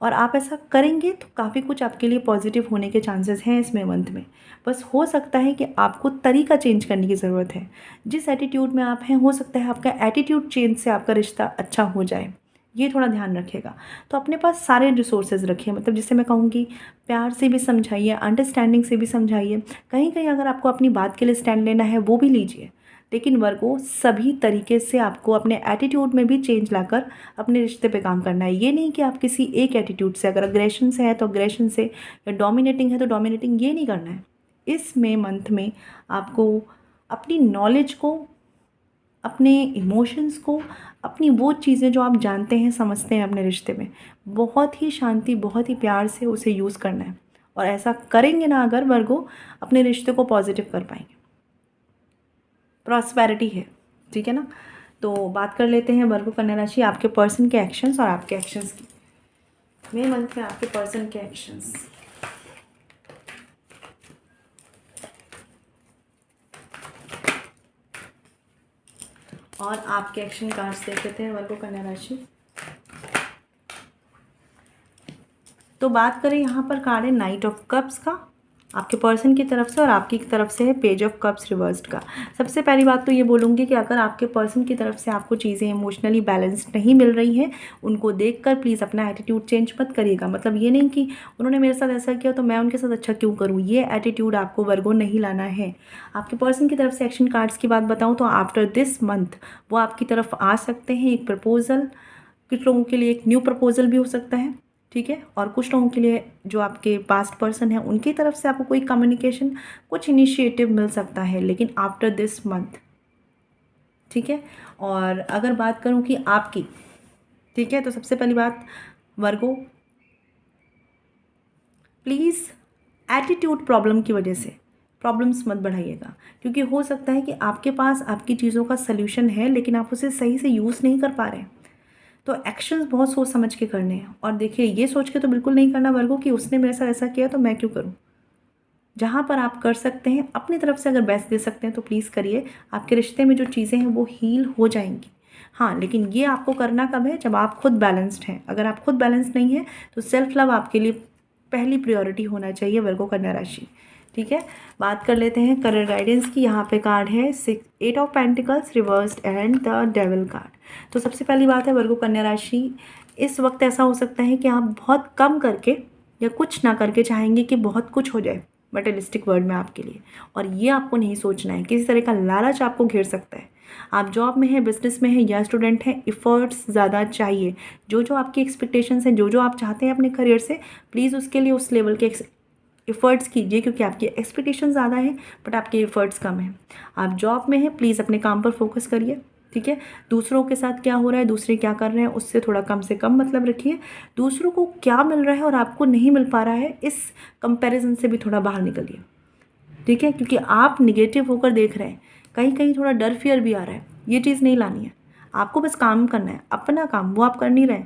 और आप ऐसा करेंगे तो काफ़ी कुछ आपके लिए पॉजिटिव होने के चांसेस हैं इस मे मंथ में। बस हो सकता है कि आपको तरीका चेंज करने की ज़रूरत है। जिस एटीट्यूड में आप हैं, हो सकता है आपका एटीट्यूड चेंज से आपका रिश्ता अच्छा हो जाए, ये थोड़ा ध्यान रखिएगा। तो अपने पास सारे रिसोर्सेज रखिए, मतलब जिससे मैं कहूँगी प्यार से भी समझाइए, अंडरस्टैंडिंग से भी समझाइए। कहीं कहीं अगर आपको अपनी बात के लिए स्टैंड लेना है वो भी लीजिए, लेकिन वर्गो सभी तरीके से आपको अपने एटीट्यूड में भी चेंज लाकर अपने रिश्ते पे काम करना है। ये नहीं कि आप किसी एक एटीट्यूड से, अगर अग्रेशन से है तो अग्रेशन से, या डोमिनेटिंग है तो डोमिनेटिंग, ये नहीं करना है। इस मे मंथ में आपको अपनी नॉलेज को, अपने इमोशंस को, अपनी वो चीज़ें जो आप जानते हैं समझते हैं अपने रिश्ते में, बहुत ही शांति, बहुत ही प्यार से उसे यूज़ करना है। और ऐसा करेंगे ना अगर वर्गो, अपने रिश्ते को पॉजिटिव कर पाएंगे। प्रॉस्पेरिटी है, ठीक है ना। तो बात कर लेते हैं वर्गो कन्या राशि, आपके पर्सन के एक्शंस और आपके एक्शंस की। मे मंथ में आपके पर्सन के एक्शंस। और आपके एक्शन कार्ड्स देख लेते हैं वर्गो कन्या राशि। तो बात करें यहाँ पर कार्ड है नाइट ऑफ कप्स का, आपके पर्सन की तरफ से, और आपकी तरफ से है पेज ऑफ कप्स रिवर्स्ड का। सबसे पहली बात तो ये बोलूँगी कि अगर आपके पर्सन की तरफ से आपको चीज़ें इमोशनली बैलेंस्ड नहीं मिल रही हैं, उनको देखकर प्लीज़ अपना एटीट्यूड चेंज मत करिएगा। मतलब ये नहीं कि उन्होंने मेरे साथ ऐसा किया तो मैं उनके साथ अच्छा क्यों करूँ, ये एटीट्यूड आपको वर्गो नहीं लाना है। आपके पर्सन की तरफ से एक्शन कार्ड्स की बात बताऊँ तो आफ्टर दिस मंथ वो आपकी तरफ आ सकते हैं। एक प्रपोजल, कुछ लोगों के लिए एक न्यू प्रपोजल भी हो सकता है, ठीक है, और कुछ लोगों के लिए जो आपके पास्ट पर्सन है उनकी तरफ से आपको कोई कम्युनिकेशन, कुछ इनिशिएटिव मिल सकता है, लेकिन आफ्टर दिस मंथ। ठीक है, और अगर बात करूं कि आपकी, ठीक है, तो सबसे पहली बात वर्गो, प्लीज़ एटीट्यूड प्रॉब्लम की वजह से प्रॉब्लम्स मत बढ़ाइएगा, क्योंकि हो सकता है कि आपके पास आपकी चीज़ों का सल्यूशन है लेकिन आप उसे सही से यूज़ नहीं कर पा रहे हैं। तो एक्शंस बहुत सोच समझ के करने हैं, और देखिए ये सोच के तो बिल्कुल नहीं करना वर्गो कि उसने मेरे साथ ऐसा किया तो मैं क्यों करूं। जहाँ पर आप कर सकते हैं अपनी तरफ से, अगर बेस्ट दे सकते हैं तो प्लीज़ करिए। आपके रिश्ते में जो चीज़ें हैं वो हील हो जाएंगी। हाँ, लेकिन ये आपको करना कब है, जब आप खुद बैलेंस्ड हैं। अगर आप खुद बैलेंस्ड नहीं हैं तो सेल्फ लव आपके लिए पहली प्रायोरिटी होना चाहिए वर्गो कन्या राशि। ठीक है, बात कर लेते हैं करियर गाइडेंस की। यहाँ पे कार्ड है 8 of pentacles reversed and the devil card. तो सबसे पहली बात है वर्गो कन्या राशि, इस वक्त ऐसा हो सकता है कि आप बहुत कम करके या कुछ ना करके चाहेंगे कि बहुत कुछ हो जाए मटेरियलिस्टिक वर्ल्ड में आपके लिए, और ये आपको नहीं सोचना है। किसी तरह का लालच आपको घेर सकता है। आप जॉब में हैं, बिजनेस में हैं या स्टूडेंट हैं, इफ़र्ट्स ज़्यादा चाहिए। जो जो आपकी एक्सपेक्टेशंस हैं, जो जो आप चाहते हैं अपने करियर से, प्लीज़ उसके लिए उस लेवल के एफ़र्ट्स कीजिए, क्योंकि आपकी एक्सपेक्टेशन ज़्यादा है बट आपके एफ़र्ट्स कम हैं। आप जॉब में हैं, प्लीज़ अपने काम पर फोकस करिए। ठीक है, दूसरों के साथ क्या हो रहा है, दूसरे क्या कर रहे हैं, उससे थोड़ा कम से कम मतलब रखिए। दूसरों को क्या मिल रहा है और आपको नहीं मिल पा रहा है, इस कंपैरिजन से भी थोड़ा बाहर निकलिए। ठीक है, क्योंकि आप निगेटिव होकर देख रहे हैं, कहीं कहीं थोड़ा डर फियर भी आ रहा है। ये चीज़ नहीं लानी है, आपको बस काम करना है, अपना काम वो आप कर नहीं रहे।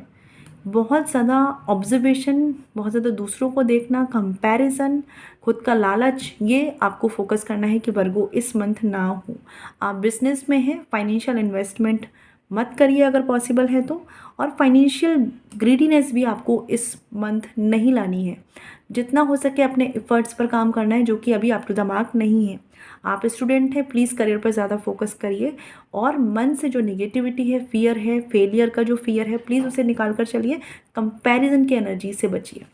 बहुत ज़्यादा ऑब्जर्वेशन, बहुत ज़्यादा दूसरों को देखना, कंपैरिजन, खुद का लालच, ये आपको फोकस करना है कि वर्गो इस मंथ ना हो। आप बिजनेस में हैं, फाइनेंशियल इन्वेस्टमेंट मत करिए अगर पॉसिबल है तो, और फाइनेंशियल ग्रीडीनेस भी आपको इस मंथ नहीं लानी है। जितना हो सके अपने एफर्ट्स पर काम करना है, जो कि अभी आप टू द मार्क नहीं है। आप स्टूडेंट हैं, प्लीज़ करियर पर ज़्यादा फोकस करिए, और मन से जो निगेटिविटी है, फियर है, फेलियर का जो फियर है, प्लीज़ उसे निकाल कर चलिए। कंपैरिजन की एनर्जी से बचिए।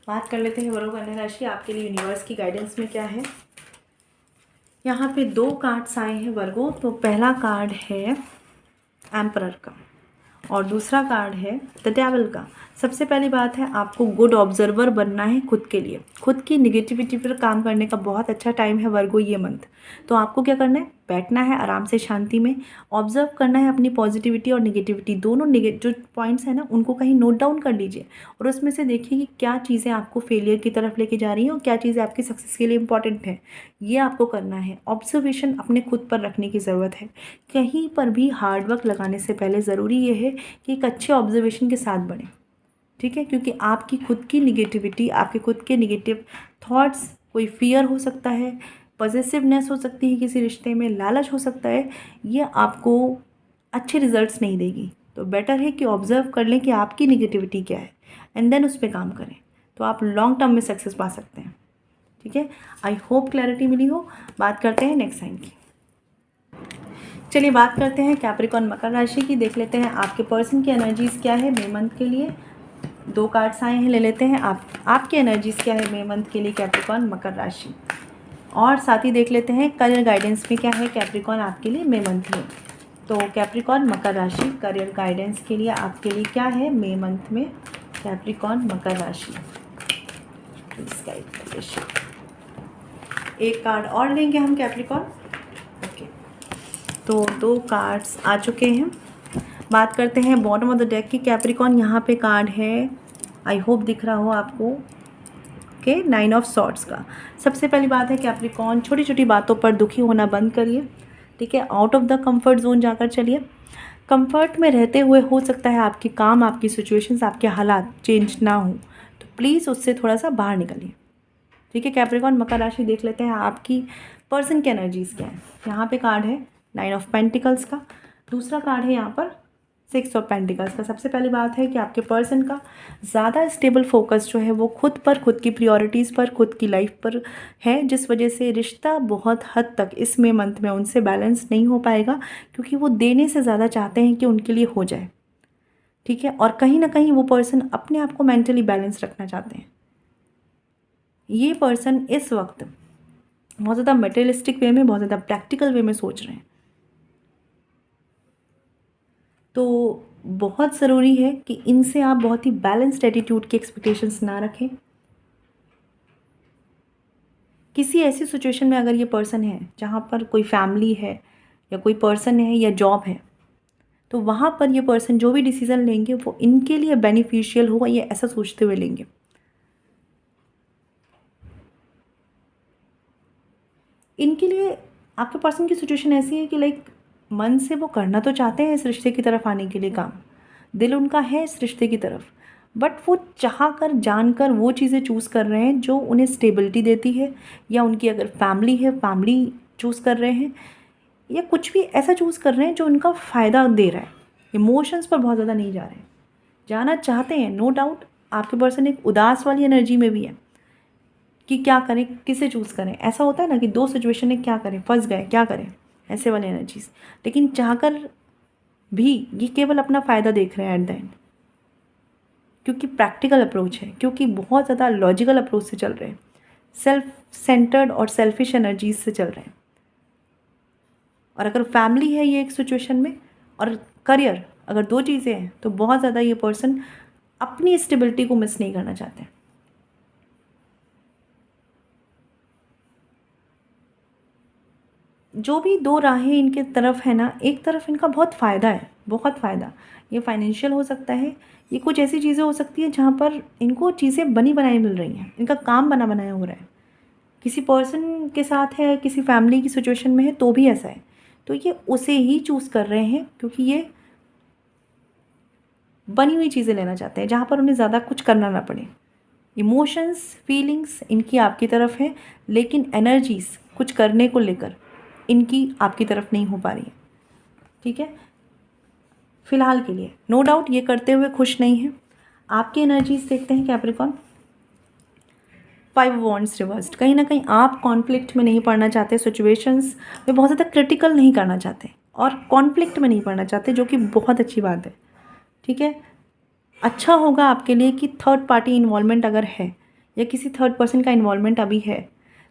बात कर लेते हैं वर्गो कन्या राशि, आपके लिए यूनिवर्स की गाइडेंस में क्या है। यहाँ पे 2 कार्ड्स आए हैं वर्गो। तो पहला कार्ड है एम्परर का और दूसरा कार्ड है द डेविल का। सबसे पहली बात है, आपको गुड ऑब्जर्वर बनना है खुद के लिए। खुद की निगेटिविटी पर काम करने का बहुत अच्छा टाइम है वर्गो ये मंथ। तो आपको क्या करना है, बैठना है आराम से शांति में, ऑब्जर्व करना है अपनी पॉजिटिविटी और निगेटिविटी दोनों जो पॉइंट्स हैं ना उनको कहीं नोट डाउन कर लीजिए और उसमें से देखिए कि क्या चीज़ें आपको फेलियर की तरफ लेके जा रही हैं और क्या चीज़ें आपकी सक्सेस के लिए इंपॉर्टेंट है। ये आपको करना है। ऑब्जर्वेशन अपने खुद पर रखने की ज़रूरत है। कहीं पर भी हार्डवर्क लगाने से पहले ज़रूरी ये है कि एक अच्छे ऑब्जर्वेशन के साथ बढ़ें, ठीक है। क्योंकि आपकी खुद की निगेटिविटी, आपके खुद के निगेटिव थॉट्स, कोई फियर हो सकता है, पॉजिटिवनेस हो सकती है किसी रिश्ते में, लालच हो सकता है, ये आपको अच्छे रिजल्ट्स नहीं देगी। तो बेटर है कि ऑब्जर्व कर लें कि आपकी निगेटिविटी क्या है एंड देन उस पर काम करें, तो आप लॉन्ग टर्म में सक्सेस पा सकते हैं, ठीक है। आई होप क्लैरिटी मिली हो। बात करते हैं नेक्स्ट साइन की। चलिए बात करते हैं कैप्रिकॉर्न मकर राशि की। देख लेते हैं आपके पर्सन की एनर्जीज़ क्या है मई मंथ के लिए। 2 कार्ड्स आए हैं, ले लेते हैं। आपकी एनर्जीज़ क्या है मई मंथ के लिए कैप्रिकॉर्न मकर राशि, और साथ ही देख लेते हैं करियर गाइडेंस में क्या है कैप्रिकॉर्न आपके लिए मई मंथ में। तो कैप्रिकॉर्न मकर राशि करियर गाइडेंस के लिए आपके लिए क्या है मई मंथ में कैप्रिकॉर्न मकर राशि। एक कार्ड और लेंगे हम कैप्रिकॉर्न। ओके, तो 2 कार्ड्स आ चुके हैं। बात करते हैं बॉटम ऑफ द डेक की कैप्रिकॉर्न। यहाँ पे कार्ड है, आई होप दिख रहा हो आपको, ओके, 9 ऑफ सॉर्ड्स का। सबसे पहली बात है कैप्रिकॉर्न, छोटी छोटी बातों पर दुखी होना बंद करिए, ठीक है। Out of the comfort zone जाकर चलिए। कंफर्ट में रहते हुए हो सकता है आपकी काम, आपकी सिचुएशंस, आपके हालात चेंज ना हो, तो प्लीज़ उससे थोड़ा सा बाहर निकलिए, ठीक है। कैप्रिकॉर्न मकर राशि देख लेते हैं आपकी पर्सन की एनर्जीज़ क्या है। यहाँ पे कार्ड है 9 ऑफ पेंटिकल्स का, दूसरा कार्ड है यहाँ पर 6 ऑफ पेंटिकल्स का। सबसे पहली बात है कि आपके पर्सन का ज़्यादा स्टेबल फोकस जो है वो खुद पर, खुद की प्रायोरिटीज़ पर, खुद की लाइफ पर है, जिस वजह से रिश्ता बहुत हद तक इस मई मंथ में उनसे बैलेंस नहीं हो पाएगा, क्योंकि वो देने से ज़्यादा चाहते हैं कि उनके लिए हो जाए, ठीक है। और कहीं ना कहीं वो पर्सन अपने आप को मेंटली बैलेंस रखना चाहते हैं। ये पर्सन इस वक्त बहुत ज़्यादा मटेरियलिस्टिक वे में, बहुत ज़्यादा प्रैक्टिकल वे में सोच रहे हैं। तो बहुत ज़रूरी है कि इनसे आप बहुत ही बैलेंस्ड एटीट्यूड की एक्सपेक्टेशंस ना रखें। किसी ऐसी सिचुएशन में अगर ये पर्सन है जहाँ पर कोई फैमिली है या कोई पर्सन है या जॉब है, तो वहाँ पर ये पर्सन जो भी डिसीज़न लेंगे वो इनके लिए बेनिफिशियल होगा, ये ऐसा सोचते हुए लेंगे। इनके लिए आपके पर्सन की सिचुएशन ऐसी है कि लाइक मन से वो करना तो चाहते हैं इस रिश्ते की तरफ आने के लिए काम, दिल उनका है इस रिश्ते की तरफ, बट वो चाह कर जानकर वो चीज़ें चूज़ कर रहे हैं जो उन्हें स्टेबिलिटी देती है, या उनकी अगर फैमिली है फैमिली चूज़ कर रहे हैं, या कुछ भी ऐसा चूज़ कर रहे हैं जो उनका फ़ायदा दे रहा है। इमोशंस पर बहुत ज़्यादा नहीं जा रहे हैं, जाना चाहते हैं नो डाउट। आपके पर्सन एक उदास वाली एनर्जी में भी है कि क्या करें, किसे चूज़ करें। ऐसा होता है ना कि 2 सिचुएशन है, क्या करें, फंस गए, क्या करें, ऐसे वाली एनर्जीज। लेकिन चाहकर भी ये केवल अपना फ़ायदा देख रहे हैं एट द एंड, क्योंकि प्रैक्टिकल अप्रोच है, क्योंकि बहुत ज़्यादा लॉजिकल अप्रोच से चल रहे हैं, सेल्फ सेंटर्ड और सेल्फिश एनर्जीज से चल रहे हैं। और अगर फैमिली है ये एक सिचुएशन में, और करियर, अगर 2 चीज़ें हैं, तो बहुत ज़्यादा ये पर्सन अपनी स्टेबिलिटी को मिस नहीं करना चाहते हैं। जो भी 2 राहें इनके तरफ है ना, एक तरफ इनका बहुत फ़ायदा है, बहुत फ़ायदा। ये फाइनेंशियल हो सकता है, ये कुछ ऐसी चीज़ें हो सकती हैं जहाँ पर इनको चीज़ें बनी बनाई मिल रही हैं, इनका काम बना बनाया हो रहा है। किसी पर्सन के साथ है, किसी फैमिली की सिचुएशन में है तो भी ऐसा है, तो ये उसे ही चूज़ कर रहे हैं, क्योंकि ये बनी हुई चीज़ें लेना चाहते हैं जहाँ पर उन्हें ज़्यादा कुछ करना ना पड़े। इमोशंस, फीलिंग्स इनकी आपकी तरफ है, लेकिन एनर्जीज़ कुछ करने को लेकर इनकी आपकी तरफ नहीं हो पा रही है, ठीक है, फ़िलहाल के लिए। नो डाउट ये करते हुए खुश नहीं है। आपकी एनर्जीज देखते हैं कैप्रिकॉर्न। 5 wands reversed. कहीं ना कहीं आप कॉन्फ्लिक्ट में नहीं पड़ना चाहते, सिचुएशंस में बहुत ज़्यादा क्रिटिकल नहीं करना चाहते और कॉन्फ्लिक्ट में नहीं पड़ना चाहते, जो कि बहुत अच्छी बात है, ठीक है। अच्छा होगा आपके लिए कि थर्ड पार्टी इन्वॉल्वमेंट अगर है या किसी थर्ड पर्सन का इन्वॉल्वमेंट अभी है,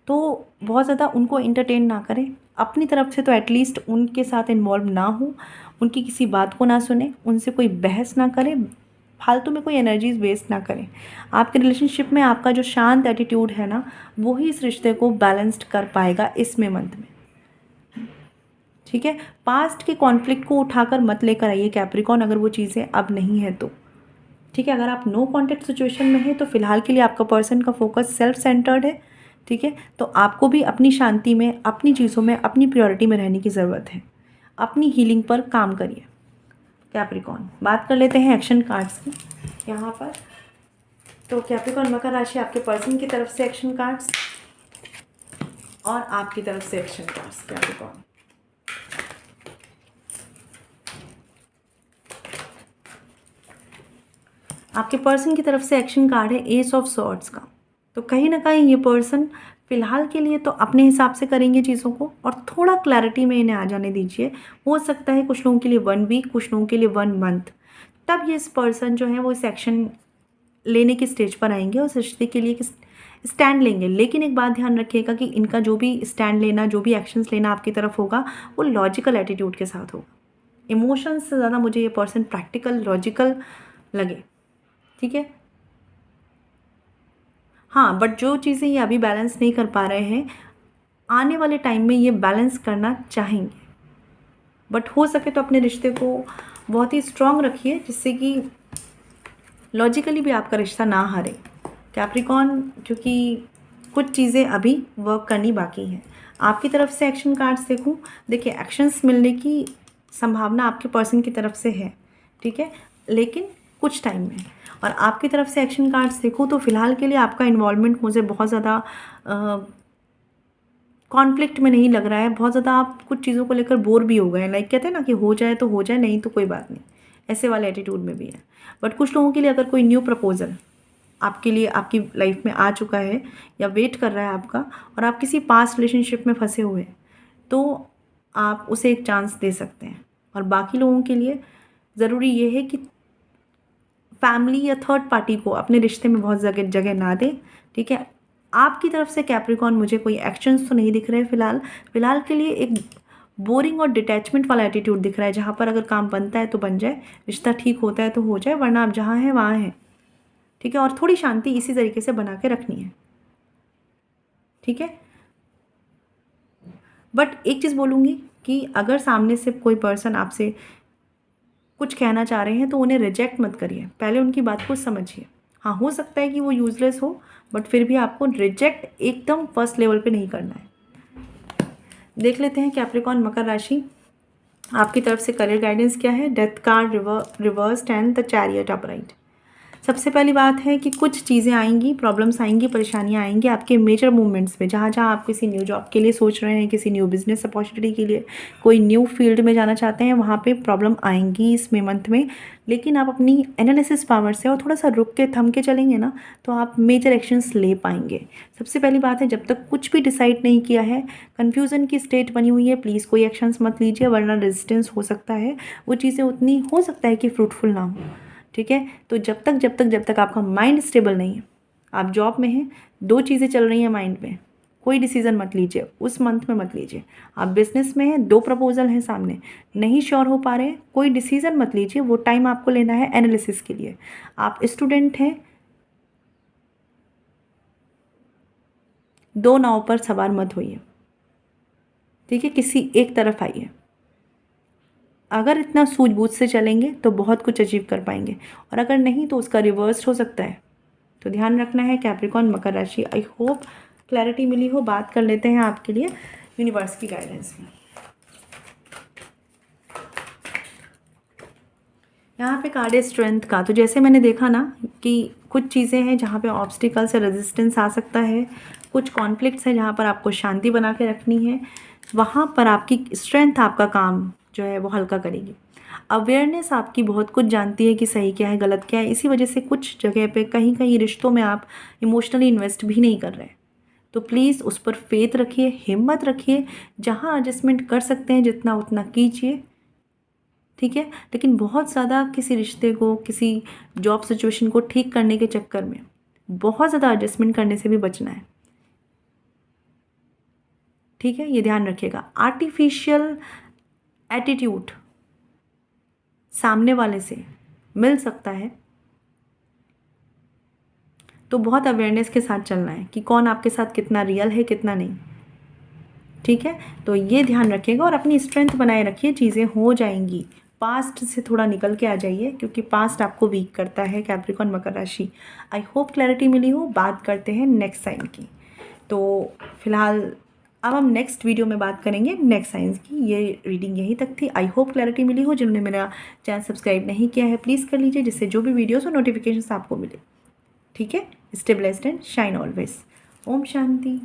तो बहुत ज़्यादा उनको एंटरटेन ना करें, अपनी तरफ से तो एटलीस्ट उनके साथ इन्वॉल्व ना हो, उनकी किसी बात को ना सुने, उनसे कोई बहस ना करें, फालतू में कोई एनर्जीज वेस्ट ना करें। आपके रिलेशनशिप में आपका जो शांत एटीट्यूड है ना, वो ही इस रिश्ते को बैलेंस्ड कर पाएगा इसमें मंथ में, ठीक है। पास्ट के कॉन्फ्लिक्ट को उठाकर मत लेकर आइए कैप्रिकॉन, अगर वो चीज़ें अब नहीं है तो, ठीक है। अगर आप नो कॉन्टैक्ट सिचुएशन में हैं तो फिलहाल के लिए आपका पर्सन का फोकस सेल्फ सेंटर्ड है, ठीक है। तो आपको भी अपनी शांति में, अपनी चीज़ों में, अपनी प्रायोरिटी में रहने की ज़रूरत है। अपनी हीलिंग पर काम करिए कैप्रिकॉन। बात कर लेते हैं एक्शन कार्ड्स की यहाँ पर। तो कैप्रिकॉन मकर राशि, आपके पर्सन की तरफ से एक्शन कार्ड्स और आपकी तरफ से एक्शन कार्ड्स कैप्रिकॉन। आपके पर्सन की तरफ से एक्शन कार्ड है एस ऑफ सॉर्ड्स का। तो कहीं ना कहीं ये पर्सन फ़िलहाल के लिए तो अपने हिसाब से करेंगे चीज़ों को, और थोड़ा क्लैरिटी में इन्हें आ जाने दीजिए। हो सकता है कुछ लोगों के लिए 1 वीक, कुछ लोगों के लिए 1 मंथ, तब ये इस पर्सन जो है वो इस एक्शन लेने की स्टेज पर आएंगे और इस रिश्ते के लिए स्टैंड लेंगे। लेकिन एक बात ध्यान रखिएगा कि इनका जो भी स्टैंड लेना, जो भी एक्शंस लेना आपकी तरफ होगा, वो लॉजिकल एटीट्यूड के साथ होगा। इमोशंस से ज़्यादा मुझे ये पर्सन प्रैक्टिकल, लॉजिकल लगे, ठीक है। हाँ, बट जो चीज़ें ये अभी बैलेंस नहीं कर पा रहे हैं, आने वाले टाइम में ये बैलेंस करना चाहेंगे। बट हो सके तो अपने रिश्ते को बहुत ही स्ट्रॉन्ग रखिए, जिससे कि लॉजिकली भी आपका रिश्ता ना हारे कैप्रिकॉन, क्योंकि कुछ चीज़ें अभी वर्क करनी बाकी हैं। आपकी तरफ से एक्शन कार्ड्स देखूं, देखिए एक्शंस मिलने की संभावना आपके पर्सन की तरफ से है, ठीक है, लेकिन कुछ टाइम में। और आपकी तरफ से एक्शन कार्ड्स देखूं तो फिलहाल के लिए आपका इन्वॉल्वमेंट मुझे बहुत ज़्यादा कॉन्फ्लिक्ट में नहीं लग रहा है। बहुत ज़्यादा आप कुछ चीज़ों को लेकर बोर भी हो गए हैं, लाइक कहते हैं ना कि हो जाए तो हो जाए, नहीं तो कोई बात नहीं, ऐसे वाले एटीट्यूड में भी है। बट कुछ लोगों के लिए अगर कोई न्यू प्रपोजल आपके लिए आपकी लाइफ में आ चुका है या वेट कर रहा है आपका, और आप किसी पास्ट रिलेशनशिप में फंसे हुए हैं, तो आप उसे एक चांस दे सकते हैं। और बाकी लोगों के लिए ज़रूरी ये है कि फैमिली या थर्ड पार्टी को अपने रिश्ते में बहुत जगह ना दें, ठीक है। आपकी तरफ से कैप्रिकॉन मुझे कोई एक्शंस तो नहीं दिख रहे फिलहाल के लिए एक बोरिंग और डिटैचमेंट वाला एटीट्यूड दिख रहा है, जहाँ पर अगर काम बनता है तो बन जाए, रिश्ता ठीक होता है तो हो जाए, वरना आप जहाँ हैं वहाँ हैं, ठीक है। और थोड़ी शांति इसी तरीके से बना के रखनी है, ठीक है। बट एक चीज़ बोलूँगी कि अगर सामने से कोई पर्सन आपसे कुछ कहना चाह रहे हैं तो उन्हें रिजेक्ट मत करिए, पहले उनकी बात को समझिए। हाँ, हो सकता है कि वो यूजलेस हो, बट फिर भी आपको रिजेक्ट एकदम फर्स्ट लेवल पे नहीं करना है। देख लेते हैं कैप्रिकॉन मकर राशि, आपकी तरफ से करियर गाइडेंस क्या है। Death card reversed and the chariot upright. सबसे पहली बात है कि कुछ चीज़ें आएंगी, प्रॉब्लम्स आएंगी, परेशानियां आएंगी आपके मेजर मूवमेंट्स में। जहाँ जहाँ आप किसी न्यू जॉब के लिए सोच रहे हैं, किसी न्यू बिजनेस अपॉर्चुनिटी के लिए, कोई न्यू फील्ड में जाना चाहते हैं, वहाँ पे प्रॉब्लम आएंगी इसमें मंथ में। लेकिन आप अपनी एनालिसिस पावर से और थोड़ा सा रुक के थम के चलेंगे ना, तो आप मेजर एक्शंस ले पाएंगे। सबसे पहली बात है, जब तक कुछ भी डिसाइड नहीं किया है, कन्फ्यूज़न की स्टेट बनी हुई है, प्लीज़ कोई एक्शंस मत लीजिए, वरना रेजिस्टेंस हो सकता है, वो चीज़ें उतनी हो सकता है कि फ्रूटफुल ना हो, ठीक है। तो जब तक आपका माइंड स्टेबल नहीं है, आप जॉब में हैं, 2 चीज़ें चल रही हैं माइंड में, कोई डिसीज़न मत लीजिए, उस मंथ में मत लीजिए। आप बिजनेस में हैं, 2 प्रपोजल हैं सामने, नहीं श्योर हो पा रहे हैं, कोई डिसीज़न मत लीजिए, वो टाइम आपको लेना है एनालिसिस के लिए। आप स्टूडेंट हैं, 2 नाव पर सवार मत होइए, ठीक है, किसी एक तरफ आइए। अगर इतना सूझबूझ से चलेंगे तो बहुत कुछ अचीव कर पाएंगे, और अगर नहीं तो उसका रिवर्स हो सकता है, तो ध्यान रखना है कैप्रिकॉन मकर राशि। आई होप क्लैरिटी मिली हो। बात कर लेते हैं आपके लिए यूनिवर्स की गाइडेंस में। यहाँ पे कार्ड है स्ट्रेंथ का। तो जैसे मैंने देखा ना कि कुछ चीज़ें हैं जहाँ पे ऑब्स्टिकल से रेजिस्टेंस आ सकता है, कुछ कॉन्फ्लिक्ट्स हैं जहाँ पर आपको शांति बना के रखनी है, वहाँ पर आपकी स्ट्रेंथ आपका काम जो है वो हल्का करेगी। अवेयरनेस आपकी बहुत कुछ जानती है कि सही क्या है, गलत क्या है, इसी वजह से कुछ जगह पे कहीं कहीं रिश्तों में आप इमोशनली इन्वेस्ट भी नहीं कर रहे। तो प्लीज़ उस पर फेथ रखिए, हिम्मत रखिए, जहाँ एडजस्टमेंट कर सकते हैं जितना उतना कीजिए, ठीक है। लेकिन बहुत ज़्यादा किसी रिश्ते को, किसी जॉब सिचुएशन को ठीक करने के चक्कर में बहुत ज़्यादा एडजस्टमेंट करने से भी बचना है। ठीक है, ये ध्यान रखिएगा। आर्टिफिशियल एटीट्यूड सामने वाले से मिल सकता है, तो बहुत अवेयरनेस के साथ चलना है कि कौन आपके साथ कितना रियल है कितना नहीं। ठीक है, तो ये ध्यान रखिएगा और अपनी स्ट्रेंथ बनाए रखिए, चीज़ें हो जाएंगी। पास्ट से थोड़ा निकल के आ जाइए, क्योंकि पास्ट आपको वीक करता है कैप्रिकॉर्न मकर राशि। आई होप क्लैरिटी मिली हो। बात करते हैं नेक्स्ट साइन की। तो फिलहाल अब हम नेक्स्ट वीडियो में बात करेंगे नेक्स्ट साइंस की। ये रीडिंग यहीं तक थी। आई होप क्लैरिटी मिली हो। जिन्होंने मेरा चैनल सब्सक्राइब नहीं किया है प्लीज़ कर लीजिए, जिससे जो भी वीडियोस हो नोटिफिकेशन आपको मिले। ठीक है, stay blessed and shine always. ओम शांति।